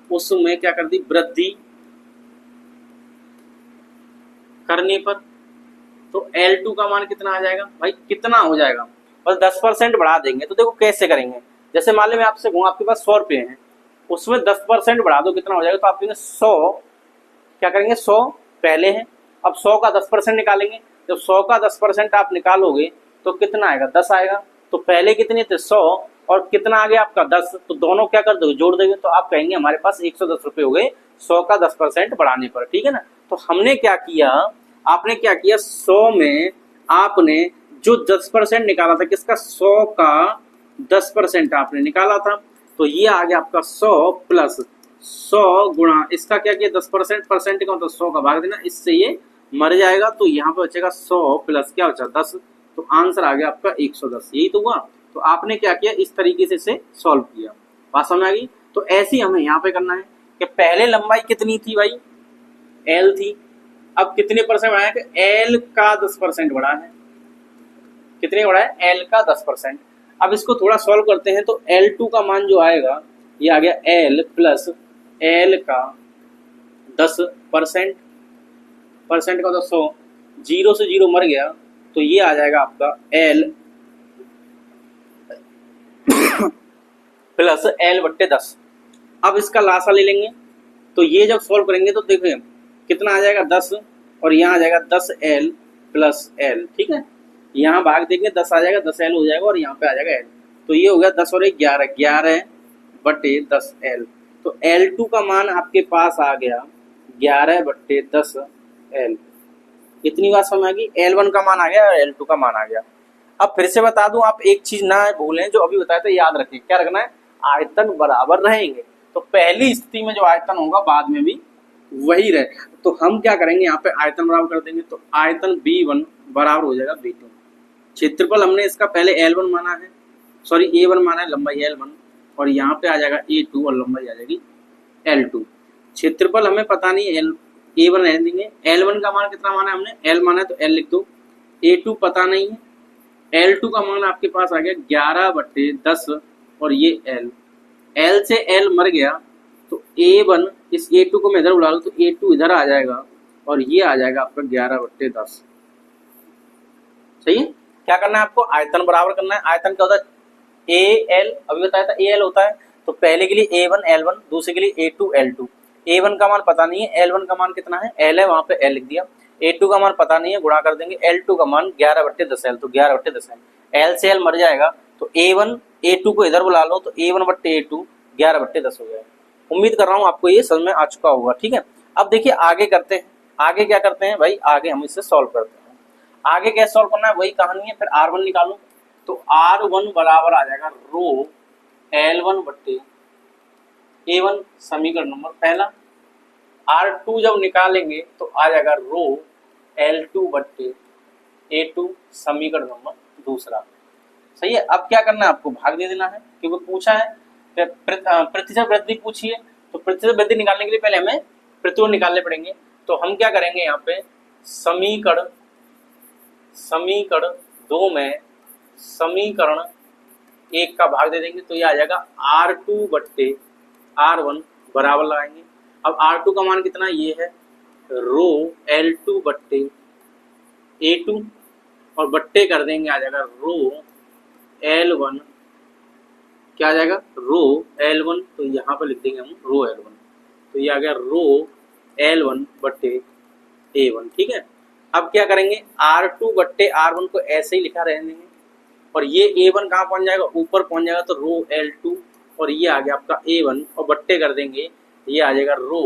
उसमें क्या कर दी, वृद्धि करने पर, तो L2 का मान कितना आ जाएगा भाई, कितना हो जाएगा। बस 10% बढ़ा देंगे तो देखो कैसे करेंगे। जैसे मान लो मैं आपसे कहूँ आपके पास 100 रुपये हैं, उसमें 10% बढ़ा दो कितना हो जाएगा, तो आप 100 क्या करेंगे, 100 पहले हैं, अब 100 का 10% निकालेंगे। जब 100 का 10% आप निकालोगे तो कितना आएगा, 10 आएगा। तो पहले कितने थे 100 और कितना आ गया आपका 10, तो दोनों क्या कर दोगे, जोड़ दोगे, तो आप कहेंगे हमारे पास 110 रुपये हो गए 100 का 10% बढ़ाने पर, ठीक है ना। तो हमने क्या किया, आपने क्या किया, 100 में आपने जो 10% निकाला था, किसका, 100 का 10% आपने निकाला था, तो ये आ गया आपका 100 प्लस 100 गुणा इसका क्या किया 10%, परसेंट का मतलब 100 का भाग देना, इससे ये मर जाएगा, तो यहाँ पे बचेगा 100 प्लस क्या बचा 10, तो आंसर आ गया आपका 110, यही तो हुआ। तो आपने क्या किया, इस तरीके से इसे सॉल्व किया, बात समझ आ गई। तो ऐसे ही हमें यहाँ पे करना है कि पहले लंबाई कितनी थी भाई, L थी, अब कितने परसेंट बढ़ाया कि L का 10% बढ़ा है, कितने बढ़ा है, L का 10%। अब इसको थोड़ा सॉल्व करते हैं, तो L2 का मान जो आएगा ये आ गया L प्लस L का 10%, परसेंट का तो 100, 0 से 0 मर गया, तो ये आ जाएगा आपका L प्लस L बट्टे 10। अब इसका लासा ले लेंगे, तो ये जब सॉल्व करेंगे तो देखिए कितना आ जाएगा 10, और यहाँ आ जाएगा 10L प्लस L, ठीक है, यहाँ भाग देंगे 10 आ जाएगा, 10L हो जाएगा, और यहाँ पे आ जाएगा L, तो ये हो गया 10 और 11, 11 बट्टे 10L। तो L2 का मान आपके पास आ गया 11 बट्टे 10L। इतनी बात समझ आ गई, L1 का मान आ गया और L2 का मान आ गया। अब फिर से बता दूं, आप एक चीज ना भूलें, जो अभी बताया था याद रखें, क्या रखना है, आयतन बराबर रहेंगे, तो पहली स्थिति में जो आयतन होगा बाद में भी वही रहे। तो हम क्या करेंगे, यहाँ पे आयतन बराबर कर देंगे, तो आयतन B1 बराबर हो जाएगा B2। क्षेत्रफल हमने इसका पहले L1 माना है, सॉरी A1 माना है, लंबाई L1, और यहाँ पे आ जाएगा A2 और लंबाई आ जाएगी L2। क्षेत्रफल हमें पता नहीं है, A1 रहने देंगे, L1 का मान कितना माना है हमने, L माना है तो L लिख दो, A2 पता नहीं है, L2 का मान आपके पास आ गया 11 बट्टे 10, और ये L से L मर गया, तो A1 इस A2 को मैं इधर बुला लूँ तो A2 इधर आ जाएगा, और ये आ जाएगा आपका 11 बट्टे 10। सही है, क्या करना है आपको, आयतन बराबर करना है। आयतन क्या होता है, AL, अभी बताया था AL होता है, तो पहले के लिए A1 L1, दूसरे के लिए A2 L2। A1 का मान पता नहीं है, L1 का मान कितना है, L है, वहां पे L लिख दिया, A2 का मान पता नहीं है, गुणा कर देंगे, L2 का मान 11 बट्टे 10L, तो 11 बट्टे 10L, L से L मर जाएगा, तो A1 A2 को इधर बुला लो, तो A1 बट्टे A2 11 बट्टे 10 हो जाएगा। उम्मीद कर रहा हूँ आपको ये समझ में आ चुका होगा, ठीक है। अब देखिए आगे करते हैं, आगे क्या करते हैं भाई, आगे हम इससे सॉल्व करते हैं। आगे कैसे सॉल्व करना है वही कहानी है, फिर R1 निकालूं, तो R1 बराबर आ जाएगा रो L1 बट्टे A1, समीकरण नंबर पहला। R2 जब निकालेंगे तो आ जाएगा रो L2 बट्टे A2, समीकरण नंबर दूसरा। सही है, अब क्या करना है आपको, भाग दे देना है, क्योंकि पूछा है प्रतिशत वृद्धि पूछी है, तो प्रतिशत वृद्धि निकालने के लिए पहले हमें प्रतिशत निकालने पड़ेंगे। तो हम क्या करेंगे, यहाँ पे समीकरण 2 में समीकरण 1 का भाग दे देंगे, तो ये आ जाएगा R2 बट्टे R1 बराबर लगाएंगे। अब R2 का मान कितना, ये है रो L2 बट्टे A2, और बट्टे कर देंगे, आ जाएगा रो L1, क्या आ जाएगा, रो L1, तो यहाँ पर लिख देंगे हम रो L1, तो ये आ गया रो L1 बट्टे A1, ठीक है। अब क्या करेंगे, R2 बट्टे R1 को ऐसे ही लिखा रहने देंगे, और ये A1 कहाँ पहुँच जाएगा, ऊपर पहुँच जाएगा, तो रो L2, और ये आ गया आपका A1, और बट्टे कर देंगे, ये आ जाएगा रो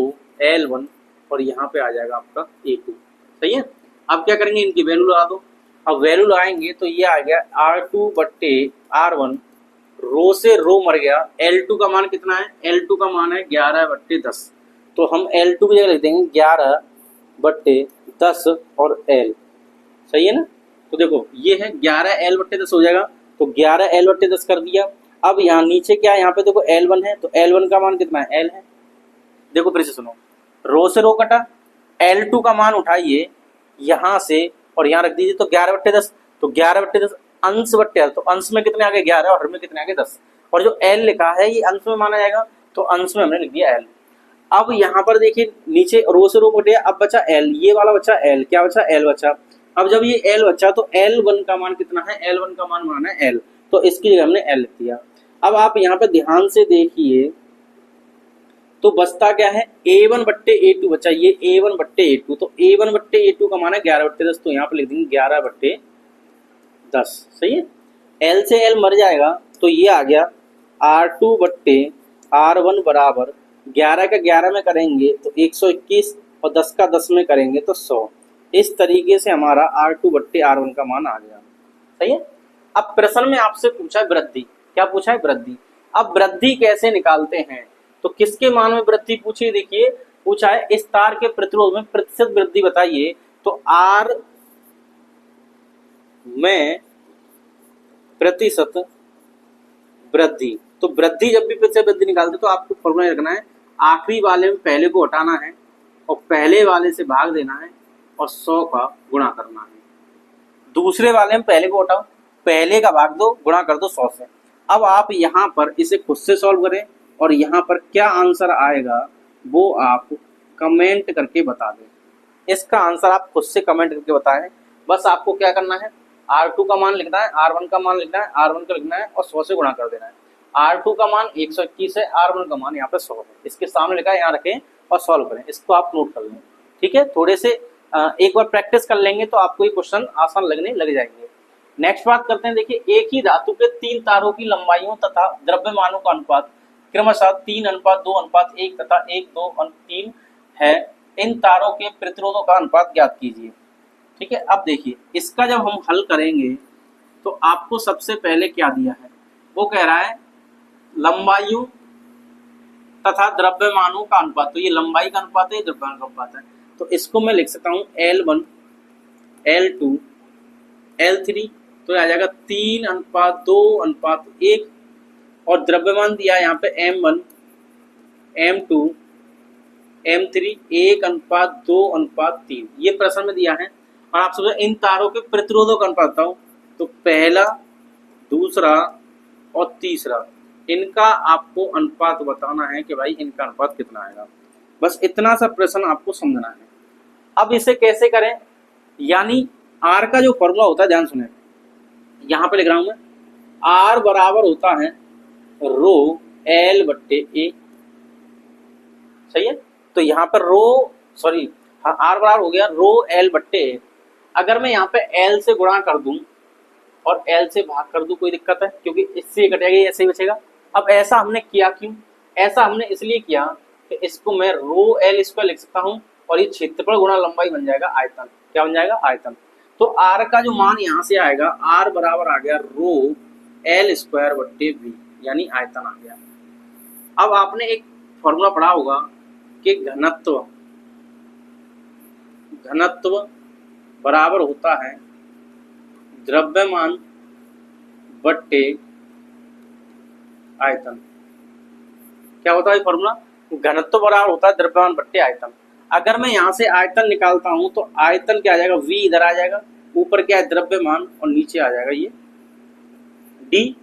L1, और यहाँ पे आ जाएगा आपका A2। सही है, अब क्या करेंगे, इनकी वैल्यू लगा दो। अब वैल्यू लगाएंगे तो ये आ गया R2 बट्टे R1, रो से रो मर गया, L2 का मान कितना है, L2 का मान है 11 बट्टे 10, तो हम L2 की जगह लिख देंगे 11 बट्टे 10 और L। सही है ना, तो देखो ये है 11 L बट्टे 10 हो जाएगा, तो 11 L बट्टे 10 कर दिया। अब यहाँ नीचे क्या है, यहाँ पे देखो L1 है, तो L1 का मान कितना है, L है। देखो फिर से सुनो, रो से रो कटा, L2 का मान उठाइए यहाँ से और यहाँ रख दीजिए, तो 11 बट्टे 10, तो 11 बट्टे 10 अंश बट्टे L, तो अंश में कितने आ गए 11 और हर में कितने आ गए 10, और जो L लिखा है ये अंश में माना जाएगा, तो अंश में हमने लिख दिया L। अब यहाँ पर देखिए नीचे रो से रो कटे, अब बचा L, ये वाला बचा L, क्या बचा, L बचा। अब जब ये L बचा तो L1 का मान कितना है, L1 का मान माना है L, तो इसकी जगह हमने L लिख दिया। अब आप यहाँ पे ध्यान से देखिए तो बचता क्या है, A1 बट्टे A2 बचा, ये A1 बट्टे A2, तो A1 बट्टे A2 का मान है 11 बट्टे 10, तो यहाँ पे लिख देंगे 11 बट्टे 10। सही है, L से L मर जाएगा, तो ये आ गया R2 बट्टे R1 बराबर 11 का 11 में करेंगे तो 121 और 10 का 10 में करेंगे तो 100। इस तरीके से हमारा R2 बट्टे R1 का मान आ गया। सही है। अब प्रश्न में आपसे पूछा है वृद्धि। क्या पूछा है? वृद्धि। अब वृद्धि कैसे निकालते हैं? तो किसके मान में वृद्धि पूछी? देखिए पूछा है इस तार के प्रतिरोध में प्रतिशत वृद्धि बताइए। तो R में प्रतिशत वृद्धि। तो वृद्धि जब भी प्रतिशत वृद्धि निकालते तो आपको फॉर्मूला रखना है, आखिरी वाले में पहले को हटाना है और पहले वाले से भाग देना है और 100 का गुणा करना है। दूसरे वाले में पहले को हटाओ, पहले का भाग दो, गुणा कर दो 100 से। अब आप यहाँ पर इसे खुद से सॉल्व करें और यहाँ पर क्या आंसर आएगा वो आप कमेंट करके बता दें। इसका आंसर आप खुद से कमेंट करके बताएं। बस आपको क्या करना है, R2 का मान लिखना है, R1 का मान लिखना है, R1 का लिखना है और 100 से गुणा कर देना है। R2 का मान 121 है, R1 का मान यहाँ पे 100 है। इसके सामने लिखा है, यहाँ रखें और सॉल्व करें। इसको आप नोट कर लें। ठीक है, थोड़े से एक बार प्रैक्टिस कर लेंगे तो आपको ये क्वेश्चन आसान लगने लग जाएंगे। नेक्स्ट बात करते हैं। देखिए एक ही धातु के 3 तारों की लंबाइयों तथा द्रव्यमानों का अनुपात क्रमशः 3:2:1 तथा 1:2:3 है। इन तारों के प्रतिरोधों का अनुपात ज्ञात कीजिए। ठीक है, अब देखिए इसका जब हम हल करेंगे तो आपको सबसे पहले क्या दिया है, वो कह रहा है लंबाइयों तथा द्रव्यमानों का अनुपात। तो ये लंबाई का अनुपात है, द्रव्यमान का अनुपात है। तो इसको मैं लिख सकता हूँ L1 L2 L3। तो आ जाएगा 3:2:1 और द्रव्यमान दिया है यहाँ पे M1 M2 M3 1:2:3। ये प्रश्न में दिया है। और आप समझो इन तारों के प्रतिरोधों का अनुपात बताओ। तो पहला, दूसरा और तीसरा, इनका आपको अनुपात बताना है कि भाई इनका अनुपात कितना आएगा। बस इतना सा प्रश्न आपको समझना है। अब इसे कैसे करें, यानी R का जो फॉर्मूला होता है, ध्यान सुने, यहाँ पे लिख रहा हूं मैं, R बराबर होता है रो L बट्टे A। सही है। तो यहाँ पर R बराबर हो गया रो L बट्टे A। अगर मैं यहाँ पे L से गुणा कर दूं और L से भाग कर दूं, कोई दिक्कत है? क्योंकि इससे कटेगा, ऐसे ही बचेगा। अब ऐसा हमने किया क्यों? ऐसा हमने इसलिए किया कि इसको मैं रो L स्क्वायर लिख सकता हूं और ये क्षेत्रफल गुणा लंबाई बन जाएगा आयतन। क्या बन जाएगा? आयतन। तो R का जो मान यहाँ से आएगा, R बराबर आ गया रो L स्क्वायर बट्टे V, यानी आयतन आ गया। अब आपने एक फॉर्मूला पढ़ा होगा कि घनत्व बराबर होता है द्रव्यमान बट्टे आयतन। क्या होता है फॉर्मूला? घनत्व बराबर होता है द्रव्यमान बट्टे आयतन। अगर मैं यहाँ से आयतन निकालता हूं तो आयतन क्या आ जाएगा? V इधर आ जाएगा, ऊपर क्या है? द्रव्यमान, और नीचे आ जाएगा ये D,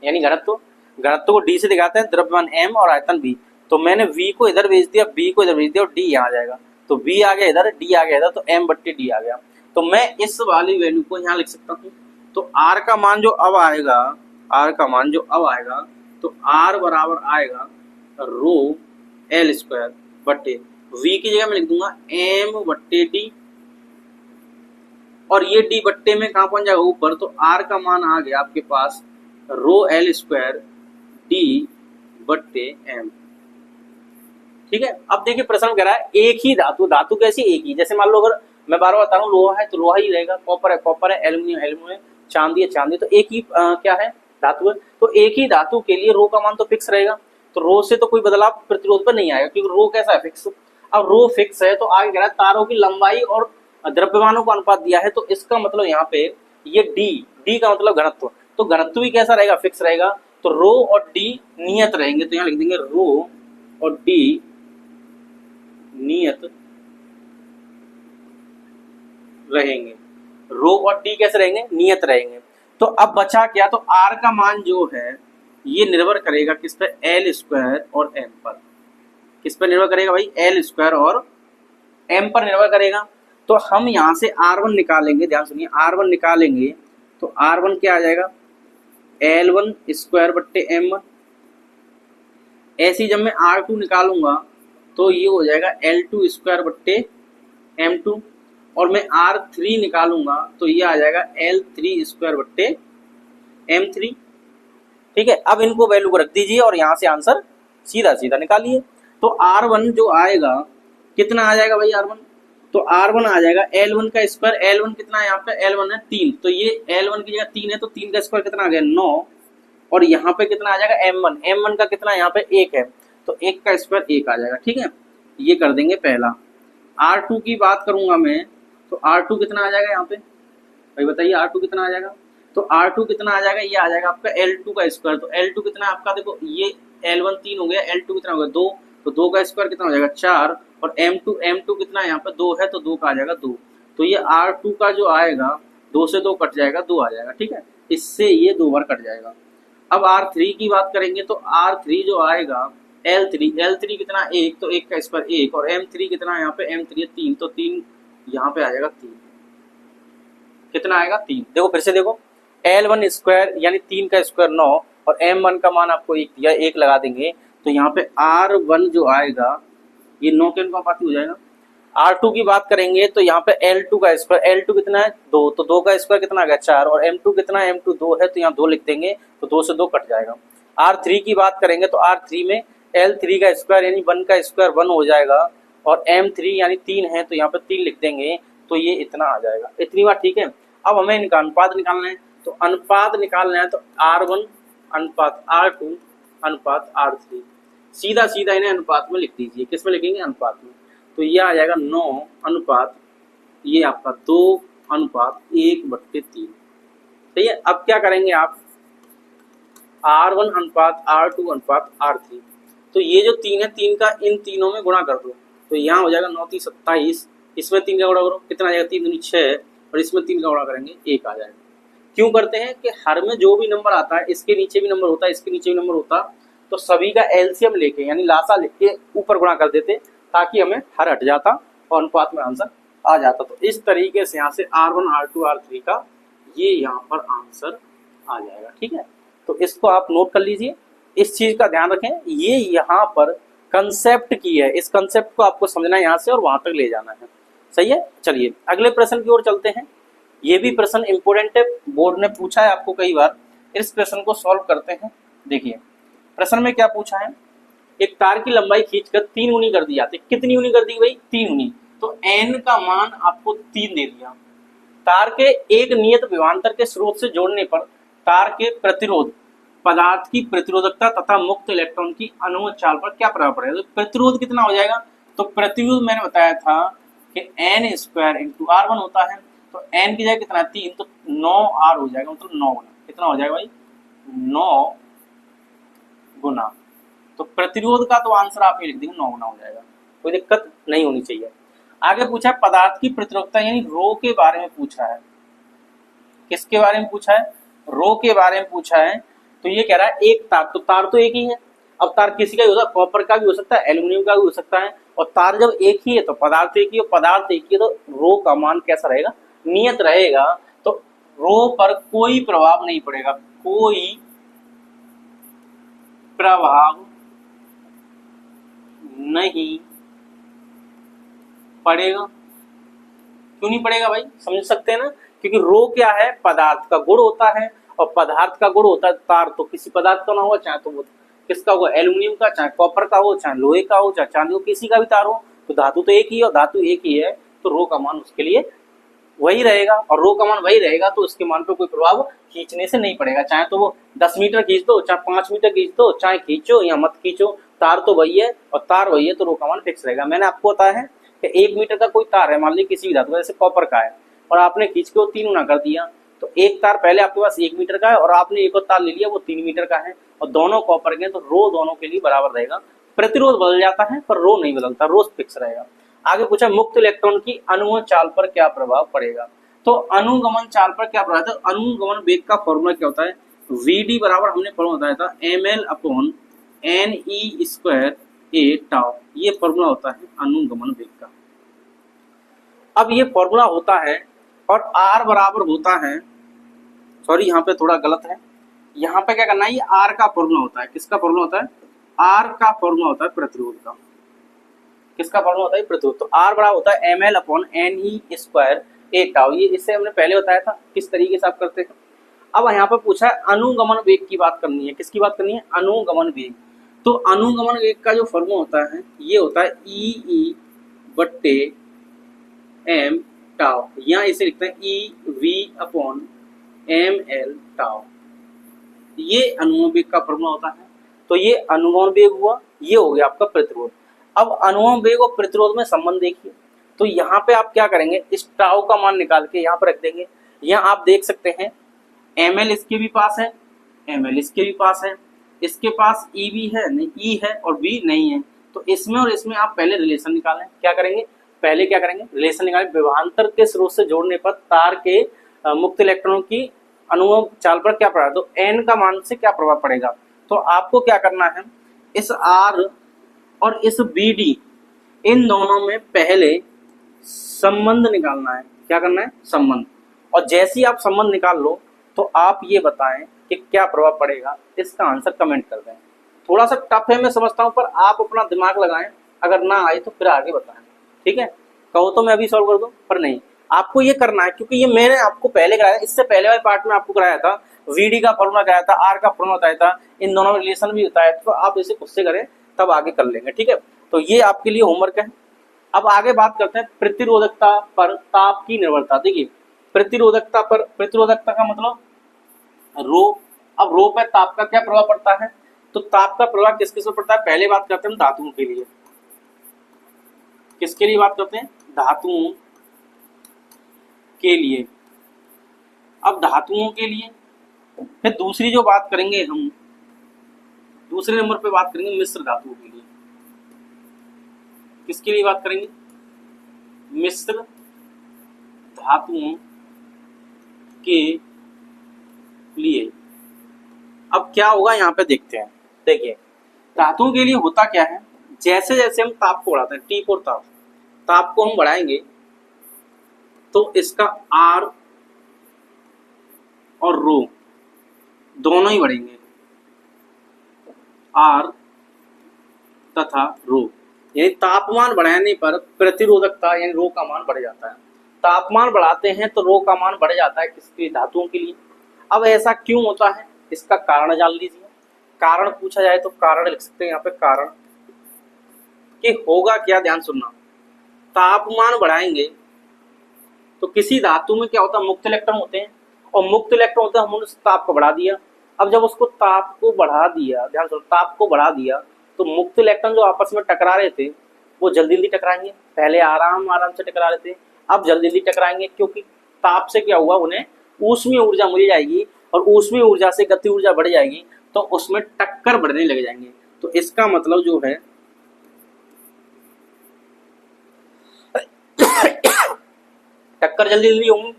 यानी घनत्व। घनत्व को D से दिखाते हैं, द्रव्यमान M और आयतन V। तो मैंने V को इधर भेज दिया, B को इधर भेज दिया और D यहाँ आ जाएगा। तो V आ गया इधर, D आ गया इधर, तो M बट्टे D आ गया। तो मैं इस वाली वैल्यू को यहाँ लिख सकता हूँ। तो R का मान जो अब आएगा, तो R बराबर आएगा रो L स्क्वायर बट्टे V की जगह मैं लिख दूंगा M बट्टे D, और ये D बट्टे में कहाँ पहुंच जाएगा? ऊपर। तो R का मान आ गया आपके पास रो L स्क्वायर D बट्टे M। ठीक है। अब देखिए प्रश्न कह रहा है एक ही धातु कैसी? एक ही। जैसे मान लो अगर मैं बार बार बता रहा हूँ लोहा है तो लोहा ही रहेगा, कॉपर है, एल्यूमिनियम है, चांदी है। तो एक ही क्या है? धातु है। तो एक ही धातु के लिए रो का मान तो फिक्स रहेगा। तो रो से तो कोई बदलाव प्रतिरोध पर नहीं आएगा, क्योंकि रो कैसा है? फिक्स। अब रो फिक्स है तो आगे कह रहा है तारों की लंबाई और द्रव्यमानों का अनुपात दिया है। तो इसका मतलब यहाँ पे ये डी का मतलब घनत्व। तो घनत्व भी कैसा रहेगा? फिक्स रहेगा। तो रो और डी नियत रहेंगे। तो यहाँ लिख देंगे रो और डी नियत रहेंगे। रो और डी कैसे रहेंगे? नियत रहेंगे। तो अब बचा क्या? तो R का मान जो है ये निर्भर करेगा किस पे? L स्क्वायर और M पर। किस पर निर्भर करेगा भाई? L स्क्वायर और M पर निर्भर करेगा। तो हम यहाँ से R1 निकालेंगे, ध्यान सुनिए, R1 निकालेंगे तो R1 क्या आ जाएगा? L1 स्क्वायर बट्टे M1। ऐसे जब मैं R2 निकालूंगा तो ये हो जाएगा L2 स्क्वायर बट्टे M2, और मैं R3 निकालूंगा तो ये आ जाएगा L3 स्क्वायर बट्टे M3। ठीक है, अब इनको वैल्यू को रख दीजिए और यहाँ से आंसर सीधा सीधा निकालिए। तो R1 जो आएगा कितना आ जाएगा भाई R1, तो R1 आ जाएगा L1 का स्क्वायर। L1 कितना है यहाँ पे, L1 है 3, तो ये L1 की जगह 3 है तो 3 का स्क्वायर कितना आ गया 9, और यहाँ पे कितना आ जाएगा M1, M1 का कितना यहाँ पे 1 है, तो 1 का स्क्वायर 1 आ जाएगा। ठीक है, ये कर देंगे पहला। R2 की बात करूंगा मैं, तो R2 कितना आ जाएगा यहाँ पे भाई बताइए, R2 कितना आ जाएगा, तो R2 कितना आ जाएगा, ये आ जाएगा आपका L2 का स्क्वायर। तो L2 कितना है आपका, देखो ये L1 3 हो गया, L2 कितना हो गया 2, तो 2 का स्क्वायर कितना हो जाएगा 4, और M2 कितना है यहाँ पे 2 है, तो 2 का आ जाएगा 2, तो ये R2 का जो आएगा 2 से 2 कट जाएगा, 2 आ जाएगा। ठीक है, इससे ये 2 बार कट जाएगा। अब R3 की बात करेंगे, तो R3 जो आएगा L3 कितना 1, तो 1 का स्क्वायर 1, और M3 कितना है यहाँ पे, M3 3, तो 3 यहाँ पे आ जाएगा 3, कितना आएगा 3। देखो फिर से देखो, L1 स्क्वायर यानी 3 का स्क्वायर 9, और M1 का मान आपको 1 दिया, 1 लगा देंगे, तो यहाँ पे R1 जो आएगा ये 9 के अनुपाती हो जाएगा। R2 की बात करेंगे, तो यहाँ पे L2 का स्क्वायर, L2 कितना है 2, तो 2 का स्क्वायर कितना आ गया 4, और M2 कितना है, M2 2 है, तो यहाँ 2 लिख देंगे, तो 2 से 2 कट जाएगा। R3 की बात करेंगे, तो R3 में L3 का स्क्वायर यानी 1 का स्क्वायर 1 हो जाएगा, और M3 यानी 3 है, तो यहाँ पे 3 लिख देंगे, तो ये इतना आ जाएगा। इतनी बात ठीक है। अब हमें इनका अनुपात निकालना है, तो अनुपात निकालना है तो R1 अनुपात R2 अनुपात R3, सीधा सीधा इन्हें अनुपात में लिख दीजिए। किस में लिखेंगे, अनुपात में, तो ये आ जाएगा 9 अनुपात ये आपका 2 अनुपात 1/3। सही है। अब क्या करेंगे आप, R1 अनुपात R2 अनुपात R3, तो ये जो 3 है 3 का इन तीनों में गुणा कर दो, तो यहाँ हो जाएगा 9 3 27, इसमें 3 का गुणा करो कितना आ जाएगा 3 दूनी 6, और इसमें 3 का गुणा करेंगे 1 आ जाएगा। क्यों करते हैं कि हर में जो भी नंबर आता है इसके नीचे भी नंबर होता है, इसके नीचे भी नंबर होता, तो सभी का एलसीएम लेके यानी लासा लिख के ऊपर गुणा कर देते, ताकि हमें हर हट जाता और अनुपात में आंसर आ जाता। तो इस तरीके से यहाँ से R1 R2 R3 का ये यहाँ पर आंसर आ जाएगा। ठीक है, तो इसको आप नोट कर लीजिए, इस चीज का ध्यान रखें, ये यहाँ पर कंसेप्ट की है, इस कंसेप्ट को आपको समझना है यहाँ से और वहां तक ले जाना है। सही है, चलिए अगले प्रश्न की ओर चलते हैं। ये भी प्रश्न इंपोर्टेंट है, बोर्ड ने पूछा है आपको कई बार, इस प्रश्न को सॉल्व करते हैं। देखिए प्रश्न में क्या पूछा है, एक तार की लंबाई खींचकर 3 गुनी कर दी जाती है। कितनी गुनी कर दी भाई, 3 गुनी, तो n का मान आपको 3 दे दिया। तार के एक नियत विभवांतर के स्रोत से जोड़ने पर तार के प्रतिरोध, पदार्थ की प्रतिरोधकता तथा मुक्त इलेक्ट्रॉन की अनुमत चाल पर क्या प्रभाव पड़ेगा। तो प्रतिरोध कितना हो जाएगा, तो प्रतिरोध मैंने बताया था कि n स्क्वायर इंटू R1 होता है, तो n की जगह कितना 3, तो 9R हो जाएगा, मतलब 9 गुना, कितना हो जाएगा भाई 9 गुना। तो प्रतिरोध का तो आंसर आप ये लिख देंगे 9 गुना हो जाएगा, कोई दिक्कत नहीं होनी चाहिए। आगे पूछा है पदार्थ की प्रतिरोधकता यानी रो के बारे में पूछा है। किसके बारे में पूछा है, रो के बारे में पूछा है। तो ये कह रहा है एक तार, तो तार तो एक ही है, अब तार किसी का भी हो सकता है, कॉपर का भी हो सकता है, एल्यूमिनियम का भी हो सकता है, और तार जब एक ही है तो पदार्थ एक ही है, पदार्थ एक ही है, तो रो का मान कैसा रहेगा, नियत रहेगा। तो रो पर कोई प्रभाव नहीं पड़ेगा, कोई प्रभाव नहीं पड़ेगा। क्यों नहीं पड़ेगा भाई, समझ सकते हैं ना, क्योंकि रो क्या है, पदार्थ का गुण होता है, और पदार्थ का गुण होता है तार, तो किसी पदार्थ का ना हो, चाहे तो वो किसका हो, एल्यूमिनियम का, चाहे कॉपर का हो, चाहे लोहे का हो, चाहे चांदी हो, किसी का भी तार हो, तो धातु तो एक ही है, और धातु एक ही है, तो रो का मान उसके लिए वही रहेगा, और रो का मान वही रहेगा, तो उसके मान पर कोई प्रभाव खींचने से नहीं पड़ेगा। चाहे तो वो 10 मीटर खींच दो, चाहे 5 मीटर खींच दो, चाहे खींचो या मत खींचो, तार तो वही है और तार वही है, तो रो का मान फिक्स रहेगा। मैंने आपको बताया है कि 1 मीटर का कोई तार है, मान लीजिए किसी भी धातु का, जैसे कॉपर का है, और आपने खींच के वो 3 गुना कर दिया, तो एक तार पहले आपके पास 1 मीटर का है, और आपने एक और तार ले लिया वो 3 मीटर का है, और दोनों कॉपर के, तो रो दोनों के लिए बराबर रहेगा। प्रतिरोध बदल जाता है पर रो नहीं बदलता, रो फिक्स रहेगा। आगे पूछा मुक्त इलेक्ट्रॉन की अनुगमन चाल पर क्या प्रभाव पड़ेगा। तो अनुगमन चाल पर क्या प्रभाव है, अनुगमन वेग का फॉर्मूला क्या होता है, Vd बराबर हमने फॉर्मूला बताया था ml/ne² a टाउ, ये फॉर्मूला होता है अनुगमन वेग का। अब ये फॉर्मूला होता है और R बराबर होता है, सॉरी यहाँ पे थोड़ा गलत है, यहाँ पे क्या करना है, ये R का फॉर्मूला होता है। किसका फॉर्मूला होता है, R का फॉर्मूला होता है प्रतिरोध का। किसका फॉर्मूला होता है, प्रतिरोध। तो R बराबर होता है ml/ne² a टाउ, ये इससे हमने पहले बताया था किस तरीके से आप करते हैं। अब यहाँ पर पूछा है अनुगमन वेग की बात करनी है, किसकी बात करनी है, अनुगमन वेग। तो अनुगमन वेग का जो फॉर्मूला होता है ये होता है ई बट्टे एम टाउ, यहाँ इसे लिखते हैं E V upon M L tau, ये अनुगमन वेग का फॉर्मूला होता है। तो ये अनुगमन वेग हुआ, ये हो गया आपका प्रतिरोध। अब अनुगमन वेग और प्रतिरोध में संबंध देखिए, तो यहाँ पे आप क्या करेंगे, इस टाउ का मान निकाल के यहाँ पर रख देंगे। यहाँ आप देख सकते हैं एम एल इसके भी पास है, एम एल इसके भी पास है, इसके पास ई भी है नहीं, ई है और बी नहीं है। तो इसमें और इसमें आप पहले रिलेशन निकालें, क्या करेंगे, पहले क्या करेंगे, रिलेशन निकालें। विभवांतर के स्रोत से जोड़ने पर तार के मुक्त इलेक्ट्रॉनों की अनुगमन चाल पर क्या पड़ा, तो एन का मान से क्या प्रभाव पड़ेगा। तो आपको क्या करना है, इस आर और इस बी डी इन दोनों में पहले संबंध निकालना है। क्या करना है, संबंध। और जैसे ही आप संबंध निकाल लो तो आप ये बताएं कि क्या प्रभाव पड़ेगा, इसका आंसर कमेंट कर दें। थोड़ा सा टफ है मैं समझता हूं, पर आप अपना दिमाग लगाएं, अगर ना आए तो फिर आगे बताएं, ठीक है। कहो तो मैं अभी सॉल्व कर दूं, पर नहीं, आपको ये करना है, क्योंकि ये मैंने आपको पहले कराया, इससे पहले वाले पार्ट में आपको कराया था, वीडी का फॉर्मूला कराया था, आर का फॉर्मूला बताया था, इन दोनों में रिलेशन भी बताया था। तो आप इसे खुद से करें तब आगे कर लेंगे, ठीक है। तो ये आपके लिए होमवर्क है। अब आगे बात करते हैं प्रतिरोधकता पर ताप की निर्भरता। देखिए प्रतिरोधकता पर, प्रतिरोधकता का मतलब रो। अब रो पर ताप का क्या प्रभाव पड़ता है, तो ताप का प्रभाव किस किस पर पड़ता है, पहले बात करते हैं धातुओं के लिए। किसके लिए बात करते हैं, धातुओं के लिए। अब धातुओं के लिए फिर दूसरी जो बात करेंगे हम, दूसरे नंबर पे बात करेंगे मिश्र धातुओं के लिए। किसके लिए बात करेंगे, मिश्र धातुओं के लिए। अब क्या होगा यहाँ पे देखते हैं। देखिए धातुओं के लिए होता क्या है, जैसे जैसे हम ताप को बढ़ाते हैं, टी और ताप को हम बढ़ाएंगे तो इसका आर और रो दोनों ही बढ़ेंगे, आर तथा रो। यानी तापमान बढ़ाने पर प्रतिरोधकता यानी रो का मान बढ़ जाता है। तापमान बढ़ाते हैं तो रो का मान बढ़ जाता है, किसकी, धातुओं के लिए। अब ऐसा क्यों होता है, इसका कारण जान लीजिए। कारण पूछा जाए तो कारण लिख सकते हैं यहाँ पे, कारण कि होगा क्या, ध्यान सुनना। तापमान बढ़ाएंगे तो किसी धातु में क्या होता है, मुक्त इलेक्ट्रॉन होते हैं, और मुक्त इलेक्ट्रॉन होता है, हमने उस ताप को बढ़ा दिया। अब जब उसको ताप को बढ़ा दिया, ध्यान सुनो, ताप को बढ़ा दिया तो मुक्त इलेक्ट्रॉन जो आपस में टकरा रहे थे वो जल्दी जल्दी टकराएंगे। पहले आराम आराम से टकरा रहे थे, अब जल्दी जल्दी टकराएंगे, क्योंकि ताप से क्या हुआ, उन्हें ऊष्मीय ऊर्जा मिल जाएगी, और ऊष्मीय ऊर्जा से गति ऊर्जा बढ़ जाएगी, तो उसमें टक्कर बढ़ने लग जाएंगे। तो इसका मतलब जो है टक्कर जल्दी जल्दी होंगी।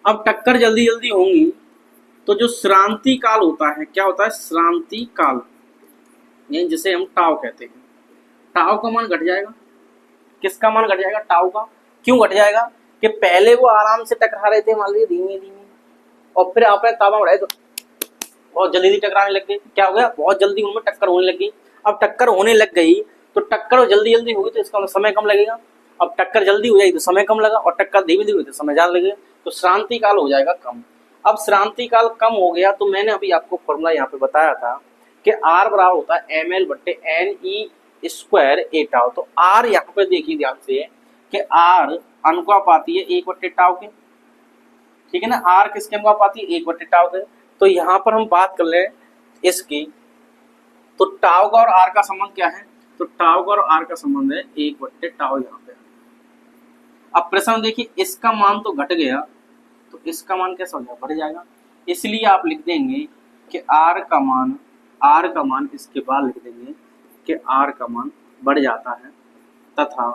अब टक्कर जल्दी जल्दी होंगी तो जो श्रांति काल होता है, क्या होता है, श्रांति काल, यानी जिसे हम टाउ कहते हैं, टाउ का मान घट जाएगा। किसका मान घट जाएगा, टाउ का। क्यों घट जाएगा, कि पहले वो आराम से टकरा रहे थे, मान लीजिए धीमे धीमे, और फिर आपने तापमान बढ़ाया तो बहुत जल्दी टकराने लग गए। क्या हो गया, बहुत जल्दी उनमें टक्कर होने लग गई। अब टक्कर होने लग गई तो टक्कर जल्दी जल्दी होगी तो इसका समय कम लगेगा। अब टक्कर जल्दी हो जाएगी तो समय कम लगा, और टक्कर धीमे धीमे हुई तो समय ज्यादा लगेगा, तो श्रांति काल हो जाएगा कम। अब श्रांति काल कम हो गया तो मैंने अभी आपको फॉर्मूला यहाँ पे बताया था कि आर बराबर होता है एम एल बट्टे एन ई स्क्वायर ए टाउ। तो आर यहाँ पे देखिए ध्यान से कि आर अनुपाती है 1 टाउ के, ठीक है ना। आर किसके अनुपाती है, 1 टाउ के। तो यहाँ पर हम बात कर ले इसकी, तो टाउ का और आर का संबंध क्या है, तो टाउ का और आर का संबंध है 1 टाउ यहाँ पे। अब प्रश्न देखिए, इसका मान तो घट गया तो इसका मान कैसा हो जाएगा, बढ़ जाएगा। इसलिए आप लिख देंगे कि आर का मान इसके बाद लिख देंगे कि आर का मान बढ़ जाता है, तथा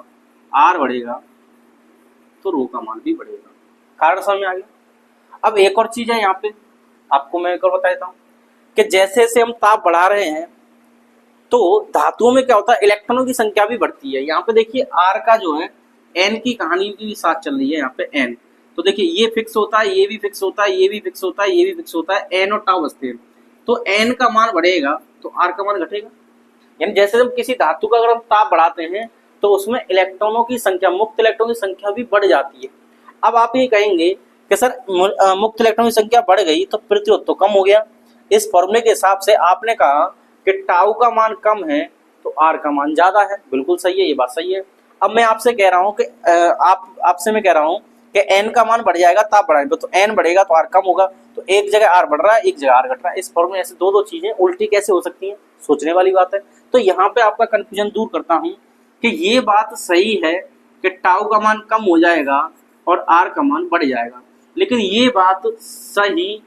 आर बढ़ेगा तो रो का मान भी बढ़ेगा। कारण समझ में आ गया। अब एक और चीज है यहाँ पे, आपको मैं एक और बता देता हूँ कि जैसे जैसे हम ताप बढ़ा रहे हैं तो धातुओं में क्या होता है, इलेक्ट्रॉनों की संख्या भी बढ़ती है। यहाँ पे देखिए आर का जो है एन की कहानी भी साथ चल रही है यहाँ पे एन। तो देखिए ये फिक्स होता है, ये भी फिक्स होता है, ये भी फिक्स होता है, ये भी फिक्स होता है, एन और टाउ बचते हैं। तो एन का मान बढ़ेगा तो आर का मान घटेगा। यानी जैसे हम किसी धातु का अगर हम ताप बढ़ाते हैं तो उसमें इलेक्ट्रॉनों की संख्या, मुक्त इलेक्ट्रॉनों की संख्या भी बढ़ जाती है। अब आप ये कहेंगे कि सर मुक्त इलेक्ट्रॉन की संख्या बढ़ गई तो प्रतिरोध तो कम हो गया। इस फॉर्मूले के हिसाब से आपने कहा कि टाउ का मान कम है तो आर का मान ज्यादा है। बिल्कुल सही है, ये बात सही है। अब मैं आपसे कह रहा हूं कि आपसे मैं कह रहा हूं कि एन का मान बढ़ जाएगा ताप बढ़ाने पर, तो एन बढ़ेगा तो आर कम होगा। तो एक जगह आर बढ़ रहा है, एक जगह आर घट रहा है। इस फॉर्मूले ऐसे दो चीजें उल्टी कैसे हो सकती हैं, सोचने वाली बात है। तो यहाँ पे आपका कंफ्यूजन दूर करता हूं कि ये बात सही है कि टाउ का मान कम हो जाएगा और आर का मान बढ़ जाएगा, लेकिन ये बात सही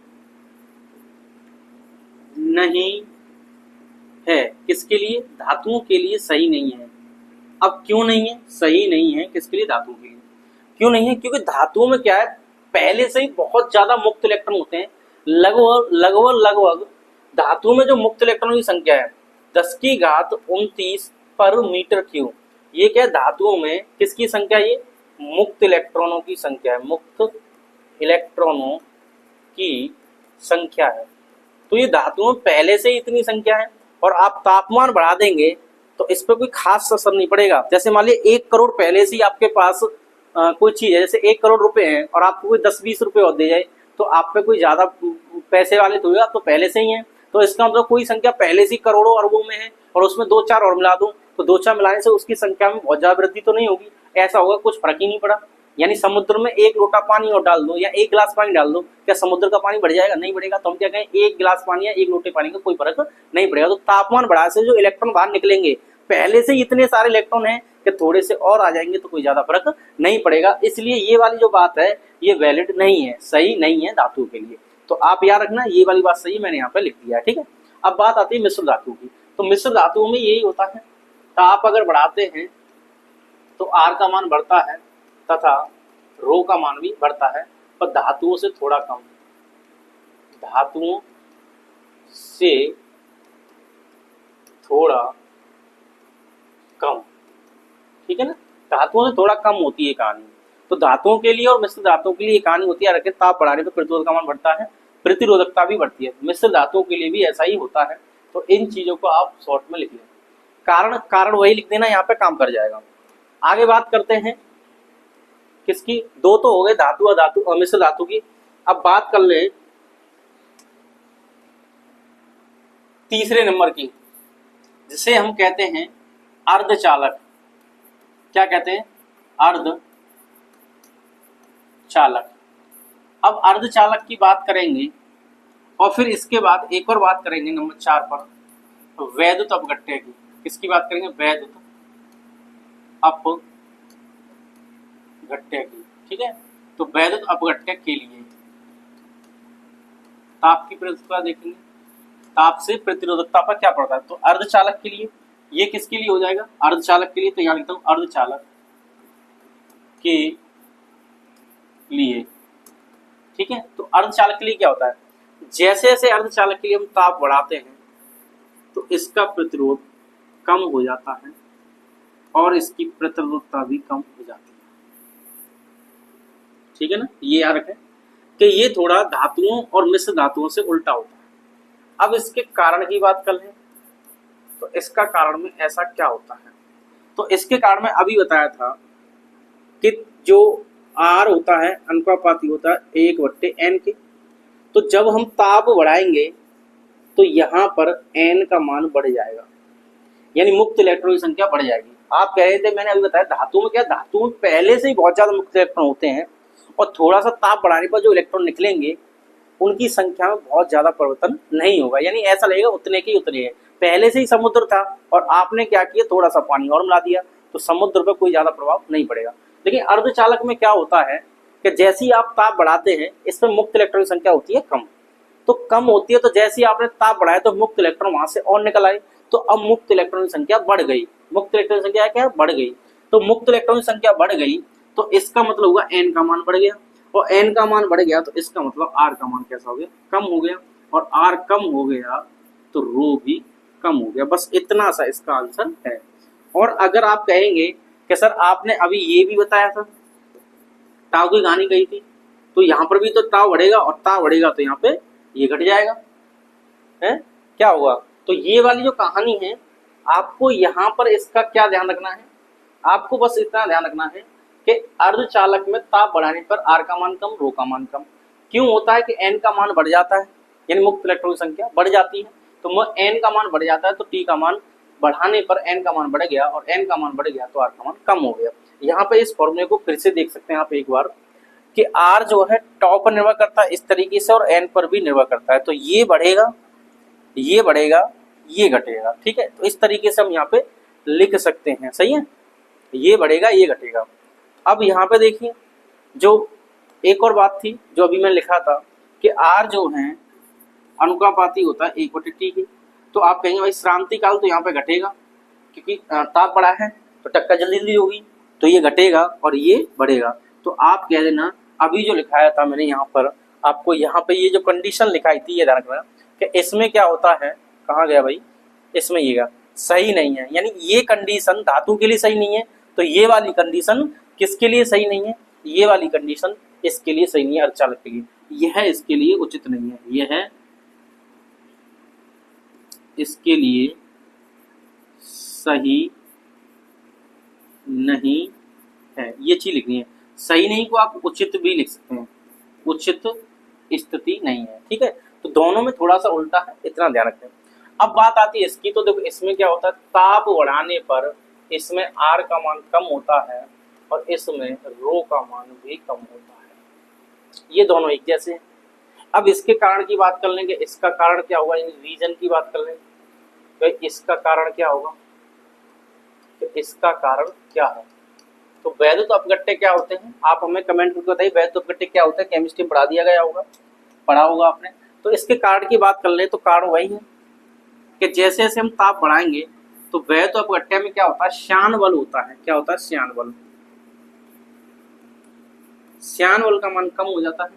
नहीं है। किसके लिए? धातुओं के लिए सही नहीं है। अब क्यों नहीं है? सही नहीं है किसके लिए? धातुओं के लिए। क्यों नहीं है? क्योंकि धातुओं में क्या है, पहले से ही बहुत ज्यादा मुक्त इलेक्ट्रॉन होते हैं। लगभग धातुओं में जो मुक्त इलेक्ट्रॉनों की संख्या है 10⁻29 पर मीटर क्यूब। ये क्या है? धातुओं में किसकी संख्या? ये मुक्त इलेक्ट्रॉनों की संख्या है, मुक्त इलेक्ट्रॉनों की संख्या है। तो ये धातुओं में पहले से ही इतनी संख्या है, और आप तापमान बढ़ा देंगे तो इस पर कोई खास असर नहीं पड़ेगा। जैसे मान लीजिए 1 करोड़ पहले से ही आपके पास कोई चीज है, जैसे 1 करोड़ रुपए हैं और आपको कोई 10-20 रुपए और दे जाए, तो आप पे कोई ज्यादा पैसे वाले तो हुए, आप तो पहले से ही हैं। तो इसका मतलब कोई संख्या पहले से करोड़ों अरबों में है और उसमें 2-4 और मिला दूं, तो 2-4 मिलाने से उसकी संख्या में बहुत ज्यादा वृद्धि तो नहीं होगी। ऐसा होगा कुछ फर्क ही नहीं पड़ा। यानी समुद्र में 1 लोटा पानी और डाल दो या 1 गिलास पानी डाल दो, क्या समुद्र का पानी बढ़ जाएगा? नहीं बढ़ेगा। तो हम क्या कहें, 1 गिलास पानी या 1 लोटे पानी का कोई फर्क नहीं पड़ेगा। तो तापमान बढ़ाने से जो इलेक्ट्रॉन बाहर निकलेंगे, पहले से इतने सारे इलेक्ट्रॉन हैं कि थोड़े से और आ जाएंगे तो कोई ज्यादा फर्क नहीं पड़ेगा। इसलिए ये वाली जो बात है ये वैलिड नहीं है, सही नहीं है धातु के लिए। तो आप याद रखना, ये वाली बात सही मैंने यहाँ पे लिख दिया है, ठीक है। अब बात आती है मिश्र धातु की। तो मिश्र धातुओं में यही होता है, ताप अगर बढ़ाते हैं तो आर का मान बढ़ता है तथा रो का मान भी बढ़ता है, पर धातुओं से थोड़ा कम। धातुओं से थोड़ा कम, ठीक है ना। धातुओं से थोड़ा कम होती है कहानी। तो धातुओं के लिए और मिश्र धातुओं के लिए ये कहानी होती है, रखे ताप बढ़ाने पर प्रतिरोध का मान बढ़ता है, प्रतिरोधकता भी बढ़ती है। मिश्र धातुओं के लिए भी ऐसा ही होता है। तो इन चीजों को आप शॉर्ट में लिख लें, कारण वही लिख देना, यहाँ पे काम कर जाएगा। आगे बात करते हैं किसकी? दो तो हो गए धातु और धातु और मिश्र धातु की। अब बात कर ले तीसरे नंबर की, जिसे हम कहते हैं अर्धचालक। क्या कहते हैं? अर्धचालक। अब अर्धचालक की बात करेंगे और फिर इसके बाद एक और बात करेंगे नंबर 4 पर, तो वैद्युत अपघट्य की। किसकी बात करेंगे? वैद्युत अपघट्य की, ठीक है। तो वैद्युत अपघट्य के लिए ताप की प्रतिरोधकता देखेंगे, ताप से प्रतिरोधकता पर क्या पड़ता है। तो अर्धचालक के लिए ये किसके लिए हो जाएगा? अर्धचालक के लिए। तो यहाँ लिखता हूं अर्धचालक के लिए, ठीक है। तो अर्धचालक के लिए क्या होता है, जैसे जैसे अर्धचालक के लिए हम ताप बढ़ाते हैं तो इसका प्रतिरोध कम हो जाता है और इसकी प्रतिरोधकता भी कम हो जाती है, ठीक है ना। ये याद रखें कि ये थोड़ा धातुओं और मिश्र धातुओं से उल्टा होता है। अब इसके कारण की बात कर लें, तो इसका कारण में ऐसा क्या होता है। तो इसके कारण में अभी बताया था कि जो आर होता है अनुपाती होता है 1/n के। तो जब हम ताप बढ़ाएंगे तो यहाँ पर n का मान बढ़ जाएगा, यानी मुक्त इलेक्ट्रॉन की संख्या बढ़ जाएगी। आप कह रहे थे, मैंने अभी बताया धातु में क्या, धातु में पहले से ही बहुत ज्यादा मुक्त इलेक्ट्रॉन होते हैं और थोड़ा सा ताप बढ़ाने पर जो इलेक्ट्रॉन निकलेंगे उनकी संख्या में बहुत ज्यादा परिवर्तन नहीं होगा। यानी ऐसा लगेगा उतने के उतने हैं। पहले से ही समुद्र था और आपने क्या किया, थोड़ा सा पानी और मिला दिया, तो समुद्र पर कोई ज्यादा प्रभाव नहीं पड़ेगा। लेकिन अर्धचालक में क्या होता है कि जैसे ही आप ताप बढ़ाते हैं इसमें मुक्त इलेक्ट्रॉन की संख्या होती है कम। तो कम होती है, तो जैसे ही आपने ताप बढ़ाया तो मुक्त इलेक्ट्रॉन वहां से और निकल आए, तो अब मुक्त इलेक्ट्रॉन की संख्या बढ़ गई। मुक्त इलेक्ट्रॉन की संख्या क्या है? बढ़ गई। तो मुक्त इलेक्ट्रॉन की संख्या बढ़ गई तो इसका मतलब हुआ n का मान बढ़ गया, और n का मान बढ़ गया तो इसका मतलब r का मान कैसा हो गया? कम हो गया। और r कम हो गया तो रो भी कम हो गया। बस इतना सा इसका आंसर है। और अगर आप कहेंगे कि सर आपने अभी ये भी बताया था, टाव की कहानी कही थी, तो यहाँ पर भी तो ताव बढ़ेगा और ताव बढ़ेगा तो यहाँ पे ये घट जाएगा, है क्या होगा। तो ये वाली जो कहानी है आपको यहाँ पर इसका क्या ध्यान रखना है, आपको बस इतना ध्यान रखना है कि अर्धचालक में ताप बढ़ाने पर आर का मान कम, रो का मान कम। क्यों होता है कि एन का मान बढ़ जाता है, यानी मुक्त इलेक्ट्रॉन की संख्या बढ़ जाती है, तो एन का मान बढ़ जाता है तो टी का मान बढ़ाने पर एन का मान बढ़ गया और एन का मान बढ़ गया तो आर का मान कम हो गया। यहाँ पे इस फॉर्मूले को फिर से देख सकते हैं आप एक बार कि आर जो है टॉ पर निर्भर करता है इस तरीके से और एन पर भी निर्भर करता है, तो ये बढ़ेगा, ये बढ़ेगा, ये घटेगा। ठीक है, तो इस तरीके से हम यहाँ पे लिख सकते हैं, सही है, ये बढ़ेगा, ये घटेगा। अब यहाँ पे देखिए जो एक और बात थी जो अभी मैं लिखा था कि आर जो है अनुपाती होता है 1/T के, तो आप कहेंगे भाई श्रांति काल तो यहाँ पे घटेगा क्योंकि ताप बढ़ा है तो टक्कर जल्दी होगी, तो ये घटेगा और ये बढ़ेगा। तो आप कह देना अभी जो लिखाया था मैंने यहाँ पर आपको, यहाँ पे ये जो कंडीशन लिखाई थी ये ध्यान रखना कि इसमें क्या होता है, कहाँ गया भाई, इसमें ये सही नहीं है, यानी ये कंडीशन धातु के लिए सही नहीं है, तो ये वाली कंडीशन किसके लिए सही नहीं है, ये वाली कंडीशन इसके लिए सही नहीं है, अर्धचालक के लिए, यह इसके लिए उचित नहीं है, यह इसके लिए सही नहीं है, ये चीज लिखनी है। सही नहीं को आप उचित भी लिख सकते हैं, उचित स्थिति नहीं है। ठीक है, तो दोनों में थोड़ा सा उल्टा है, इतना ध्यान रखते हैं। अब बात आती है इसकी, तो देखो इसमें क्या होता है, ताप बढ़ाने पर इसमें आर का मान कम होता है और इसमें रो का मान भी कम होता है, ये दोनों एक जैसे हैं। अब इसके कारण की बात कर लेंगे, इसका कारण क्या होगा, रीजन की बात कर लेंगे, तो इसका कारण क्या होगा, तो इसका कारण क्या है, तो वैद्युत अपघट्य क्या होते हैं, आप हमें कमेंट करके बताइए वैद्युत अपघट्य क्या होता है, केमिस्ट्री में पढ़ा दिया गया होगा, पढ़ा होगा आपने। तो इसके कारण की बात कर ले तो कारण वही है कि जैसे जैसे हम ताप बढ़ाएंगे तो वैद्युत अपघट्य में क्या होता है, श्यान बल होता है, क्या होता है, श्यान बल, श्यान बल का मान कम हो जाता है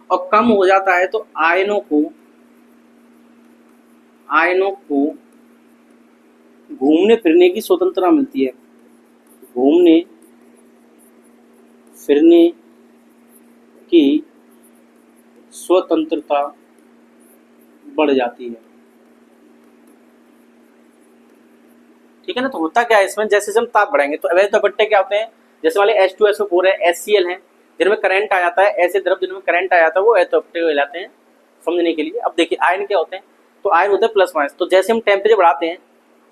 और कम हो जाता है तो आयनों को घूमने फिरने की स्वतंत्रता मिलती है, घूमने फिरने की स्वतंत्रता बढ़ जाती है। ठीक है ना, तो होता क्या है इसमें, जैसे हम ताप बढ़ाएंगे तो अवैध अपघट्य क्या होते हैं, जैसे वाले H2SO4 है, HCl है, जिनमें करंट आ जाता है, ऐसे द्रव जिनमें करंट आ जाता है वो अवैध अपघट्य कहलाते हैं, समझने के लिए। अब देखिए आयन क्या होते हैं, तो आयन होते हैं प्लस माइनस, तो जैसे हम टेम्परेचर बढ़ाते हैं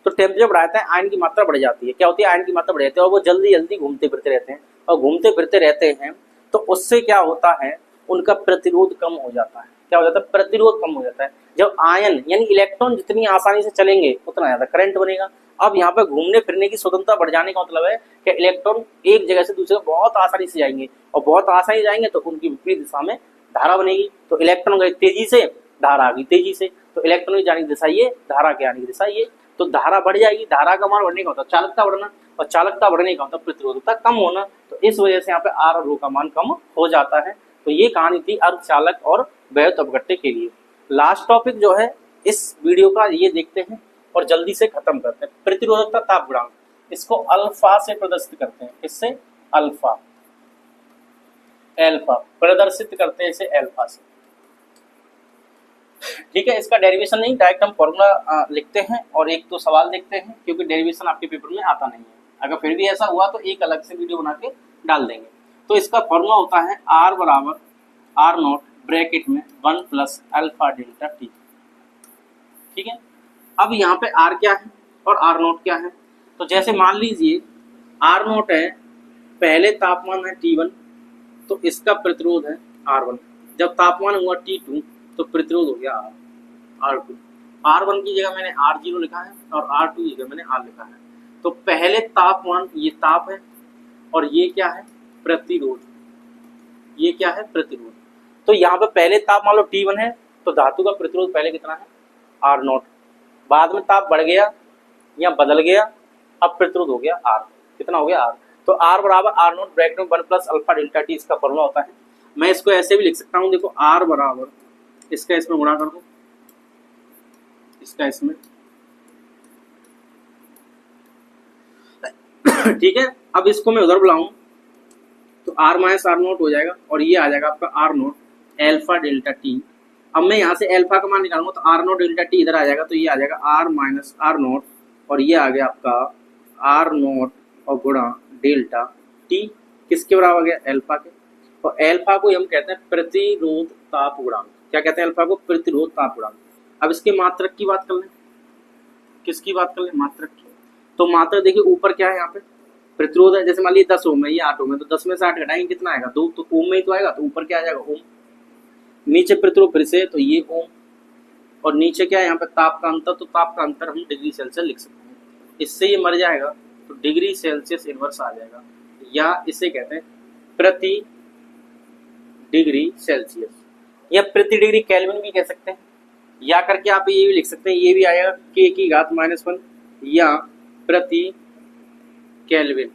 तो टेम्परेचर बढ़ाते हैं आयन की मात्रा बढ़ जाती है, क्या होती है, आयन की मात्रा बढ़ जाती है और वो जल्दी जल्दी घूमते फिरते रहते हैं, और घूमते फिरते रहते हैं तो उससे क्या होता है, उनका प्रतिरोध कम हो जाता है, क्या हो जाता है, प्रतिरोध कम हो जाता है। जब आयन यानी इलेक्ट्रॉन जितनी आसानी से चलेंगे उतना ज्यादा करंट बनेगा। अब यहाँ पे घूमने फिरने की स्वतंत्रता बढ़ जाने का मतलब है कि इलेक्ट्रॉन एक जगह से दूसरे बहुत आसानी से जाएंगे और बहुत आसानी से जाएंगे तो उनकी विपरीत दिशा में धारा बनेगी, तो इलेक्ट्रॉन गए तेजी से, धारा आ गई तेजी से, तो इलेक्ट्रॉन की जाने की दिशा ये, धारा के आने की दिशा ये, तो धारा बढ़ जाएगी, धारा का मान बढ़ने का होता है चालकता बढ़ना और चालकता बढ़ने का होता है प्रतिरोधकता कम होना, तो इस वजह से यहाँ पे आर और रो का मान कम हो जाता है। तो ये कहानी थी अर्धचालक और वैद्युत अपघट्य के लिए। लास्ट टॉपिक जो है इस वीडियो का ये देखते हैं और जल्दी से खत्म करते हैं, प्रतिरोधकता ताप गुणांक, इसको अल्फा से प्रदर्शित करते हैं, इससे अल्फा, एल्फा प्रदर्शित करते हैं इसे एल्फा से। ठीक है, इसका डेरिवेशन नहीं, डायरेक्ट हम फॉर्मूला लिखते हैं और एक तो सवाल देखते हैं क्योंकि डेरिवेशन आपके पेपर में आता नहीं है, अगर फिर भी ऐसा हुआ तो एक अलग से वीडियो बना के डाल देंगे। तो इसका फॉर्मूला होता है R बराबर आर नॉट ब्रैकेट में 1 प्लस अल्फा डेल्टा टी। ठीक है, अब यहाँ पे R क्या है और R नॉट क्या है, तो जैसे मान लीजिए R नॉट है, पहले तापमान है T1 तो इसका प्रतिरोध है R1, जब तापमान हुआ T2 तो प्रतिरोध हो गया R2, R1 की जगह मैंने R0 लिखा है और R2 की जगह मैंने R लिखा है। तो पहले तापमान, ये ताप है और ये क्या है, प्रतिरोध, ये क्या है, प्रतिरोध। तो यहाँ पे पहले ताप मान लो T1 है तो धातु का प्रतिरोध पहले कितना है, R0, बाद में ताप बढ़ गया या बदल गया, अब प्रतिरोध हो गया R, कितना हो गया R, तो R बराबर आर नॉट ब्रैकेट में 1 प्लस अल्फा डेल्टा टी इसका फॉर्मूला होता है। मैं इसको ऐसे भी लिख सकता हूँ, देखो R बराबर इसका इसमें गुणा कर दो, इसका इसमें, ठीक है। अब इसको मैं उधर बुलाऊं तो R माइनस आर नोट हो जाएगा और ये आ जाएगा आपका R naught alpha delta T. अब मैं यहाँ से एल्फा का मान निकालूंगा तो आर नोट डेल्टा टी इधर आ जाएगा, तो ये आ जाएगा आर माइनस आर नोट और ये आ गया आपका आर नोट और गुणा डेल्टा टी। किसके बराबर आ गया, अल्फा के। और अल्फा को हम कहते हैं प्रतिरोध ताप गुणांक। क्या कहते हैं अल्फा को, प्रतिरोध ताप गुणांक। अब इसके मात्रक की बात कर लें, किसकी बात कर लें, मात्रक की। तो मात्रक देखिए ऊपर क्या है यहाँ पे, प्रतिरोध है, जैसे मान लीजिए 10 ओम है, ये 8 ओम है, तो 10 में से 8 घटाएंगे कितना आएगा, 2, तो ओम में ही तो आएगा, तो ऊपर क्या आ जाएगा, ओम। नीचे प्रतिरोध फिर से, तो ये ओम, और नीचे क्या है यहाँ पे ताप का अंतर, तो ताप का अंतर हम डिग्री सेल्सियस लिख सकते हैं। इससे ये मर जाएगा तो डिग्री सेल्सियस इनवर्स आ जाएगा, या इसे कहते हैं प्रति डिग्री सेल्सियस, या प्रति डिग्री केल्विन भी कह सकते हैं, या करके आप ये भी लिख सकते हैं, ये भी आएगा k की घात -1 या प्रति केल्विन,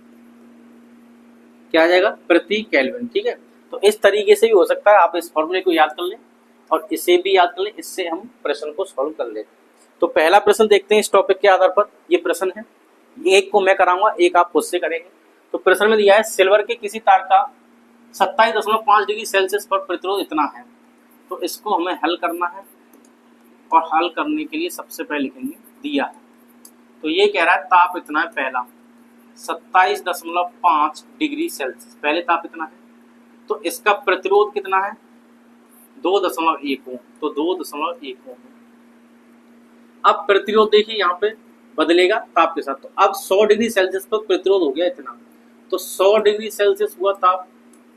क्या आ जाएगा, प्रति केल्विन। ठीक है, तो इस तरीके से भी हो सकता है, आप इस फॉर्मूले को याद कर लें और इसे भी याद कर लें, इससे हम प्रश्न को सॉल्व कर लें। तो पहला प्रश्न देखते हैं इस टॉपिक के आधार पर, ये प्रश्न है, एक को मैं कराऊंगा, एक आप खुद से करेंगे। तो प्रश्न में दिया है सिल्वर के किसी तार का 27.5 डिग्री सेल्सियस पर प्रतिरोध इतना है, तो इसको हमें हल करना है, और हल करने के लिए सबसे पहले लिखेंगे दिया है, तो ये कह रहा है ताप इतना है, पहला 27.5 डिग्री सेल्सियस, पहले ताप इतना है, तो इसका प्रतिरोध कितना है, 2.1 ओम, तो 2.1 ओम। अब प्रतिरोध देखिए यहाँ पे बदलेगा ताप के साथ, तो अब 100 डिग्री सेल्सियस पर प्रतिरोध हो गया इतना, तो 100 डिग्री सेल्सियस हुआ ताप,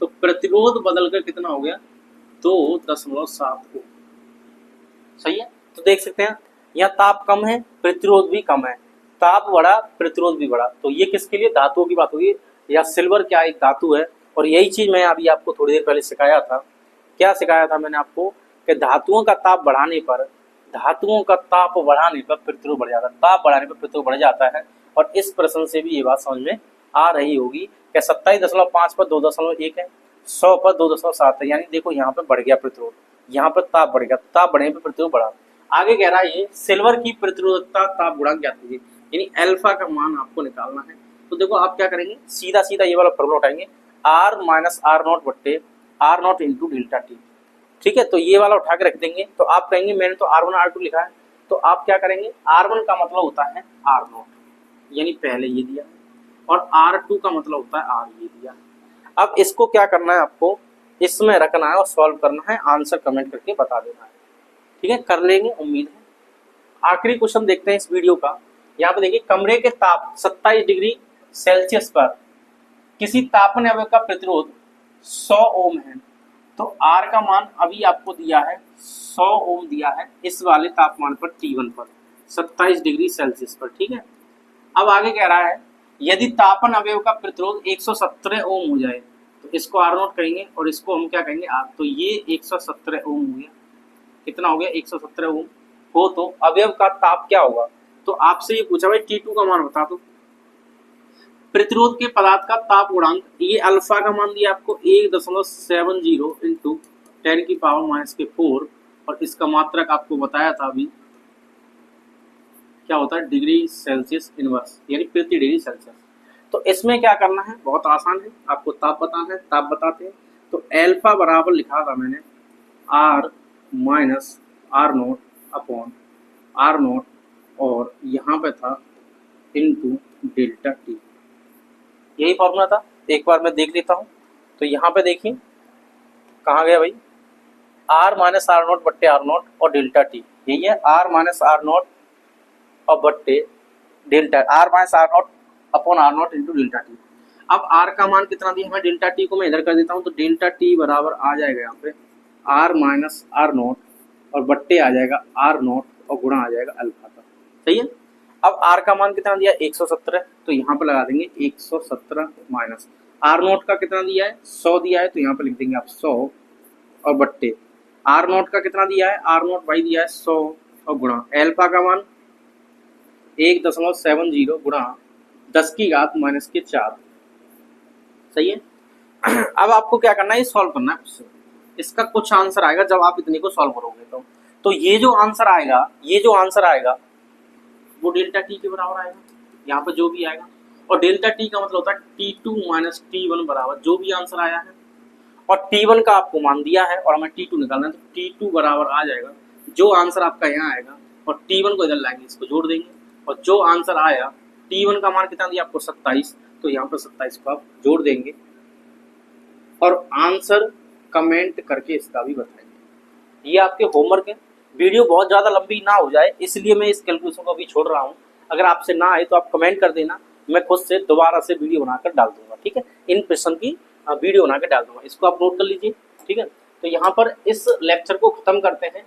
तो प्रतिरोध बदलकर कितना हो गया, 2.7 ओम। सही है, तो देख सकते हैं यहाँ ताप कम है, प्रतिरोध भी कम है, ताप बढ़ा प्रतिरोध भी बढ़ा, तो ये किसके लिए, धातुओं की बात होगी, या सिल्वर क्या एक धातु है, और यही चीज मैं अभी आपको थोड़ी देर पहले सिखाया था। क्या सिखाया था मैंने आपको, कि धातुओं का ताप बढ़ाने पर, धातुओं का ताप बढ़ाने पर प्रतिरोध बढ़ जाता है, ताप बढ़ाने पर प्रतिरोध बढ़ जाता है। और इस प्रश्न से भी ये बात समझ में आ रही होगी कि 27.5 पर 2.1 है, 100 पर 2.7 है, यानी देखो यहाँ पे बढ़ गया प्रतिरोध, यहाँ पर ताप बढ़ गया, ताप बढ़ने पर प्रतिरोध बढ़ा। आगे कह रहा है ये सिल्वर की प्रतिरोधकता ताप गुणांक ज्ञात कीजिए, यानी अल्फा का मान आपको निकालना है। तो देखो आप क्या करेंगे, सीधा सीधा ये वाला फॉर्मूला उठाएंगे, R माइनस R0 बट्टे R0 इंटू डेल्टा टी। ठीक है, तो ये वाला उठा के रख देंगे, तो आप कहेंगे मैंने तो R1 R2 लिखा है, तो आप क्या करेंगे, R1 का मतलब होता है R0, यानी पहले ये दिया, और R2 का मतलब होता है R ये दिया। अब इसको क्या करना है, आपको इसमें रखना है और सॉल्व करना है, आंसर कमेंट करके बता देना है। ठीक है, कर लेंगे उम्मीद है। आखिरी क्वेश्चन देखते हैं इस वीडियो का, यहाँ पे देखिए कमरे के ताप 27 डिग्री सेल्सियस पर किसी तापन अवयव का प्रतिरोध 100 ओम है, तो R का मान अभी आपको दिया है 100 ओम दिया है इस वाले तापमान पर T1 पर 27 डिग्री सेल्सियस पर। ठीक है, अब आगे कह रहा है यदि तापन अवयव का प्रतिरोध 117 ओम हो जाए, तो इसको R0 कहेंगे और इसको हम क्या कहेंगे R, तो ये 117 ओम हो गया, कितना हो गया 117 ओम हो, तो अवयव का ताप क्या होगा, तो आपसे ये पूछा भाई T2 का मान बता दो। प्रतिरोध के पदार्थ का ताप गुणांक, ये अल्फा का मान दिया आपको 1.70 इंटू 10⁻⁴, और इसका मात्रक आपको बताया था अभी क्या होता है, डिग्री सेल्सियस इनवर्स, यानी प्रति डिग्री सेल्सियस। तो इसमें क्या करना है, बहुत आसान है, आपको ताप बताना है, ताप बताते हैं। तो अल्फा बराबर लिखा था मैंने R minus R0 upon R0, और यहाँ पे था इंटू डेल्टा टी, यही फॉर्मूला था। एक बार मैं देख लेता हूँ, तो यहाँ पे देखिए कहाँ गया भाई, R माइनस R0 बट्टे R0 और डेल्टा टी, यही है R माइनस R0 और बट्टे delta, R minus R0 upon R0 into delta T. अब R का मान कितना दिया हमें, डेल्टा टी को मैं इधर कर देता हूँ, तो डेल्टा टी बराबर आ जाएगा यहाँ पे R माइनस R0 और बट्टे आ जाएगा R0 और गुणा आ जाएगा अल्फा का। सही है, अब R का मान कितना दिया 117, तो यहाँ पे लगा देंगे 117 माइनस R0 का कितना दिया है 100 दिया है, तो यहाँ पे लिख देंगे आप 100 और बट्टे R0 का कितना दिया है, R0 भाई दिया है 100 और गुणा अल्फा का मान 1.70 गुणा 10⁻⁴। सही है, अब आपको क्या करना है, ये सॉल्व करना है, इसका कुछ आंसर आएगा जब आप इतने को सॉल्व करोगे, तो ये जो आंसर आएगा, ये जो आंसर आएगा वो डेल्टा टी के बराबर आएगा, यहाँ पर जो भी आएगा, और डेल्टा टी का मतलब होता है T2 माइनस T1 बराबर जो भी आंसर आया है, और T1 का आपको मान दिया है और हमें T2 निकालना है, तो T2 बराबर आ जाएगा जो आंसर आपका यहाँ आएगा, और T1 को इधर लाएंगे, इसको जोड़ देंगे, और जो आंसर आया T1 का मान कितना दिया आपको 27, तो यहाँ पर 27 को आप जोड़ देंगे, और आंसर कमेंट करके इसका भी बताइए। ये आपके होमवर्क है। वीडियो बहुत ज़्यादा लंबी ना हो जाए इसलिए मैं इस कैलकुलेशन को अभी छोड़ रहा हूँ। अगर आपसे ना आए तो आप कमेंट कर देना, मैं खुद से दोबारा से वीडियो बनाकर डाल दूंगा, ठीक है। इन प्रश्न की वीडियो बनाकर डाल दूंगा, इसको आप नोट कर लीजिए, ठीक है। तो यहाँ पर इस लेक्चर को खत्म करते हैं,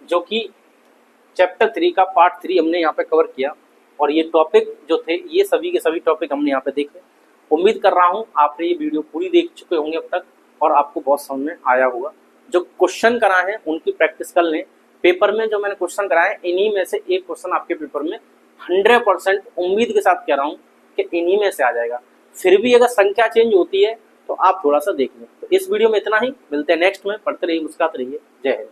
जो कि चैप्टर 3 का पार्ट 3 हमने यहाँ पे कवर किया। और ये टॉपिक जो थे ये सभी के सभी टॉपिक हमने यहाँ पे देखे। उम्मीद कर रहा हूँ आपने ये वीडियो पूरी देख चुके होंगे अब तक और आपको बहुत समझ में आया होगा। जो क्वेश्चन कराए हैं उनकी प्रैक्टिस कर लें। पेपर में जो मैंने क्वेश्चन कराए इन्हीं में से एक क्वेश्चन आपके पेपर में 100% उम्मीद के साथ कह रहा हूँ कि इन्हीं में से आ जाएगा। फिर भी अगर संख्या चेंज होती है तो आप थोड़ा सा देख लें। तो इस वीडियो में इतना ही, मिलते हैं नेक्स्ट में। पढ़ते रहिए, मुस्कुराते रहिए। जय हिंद।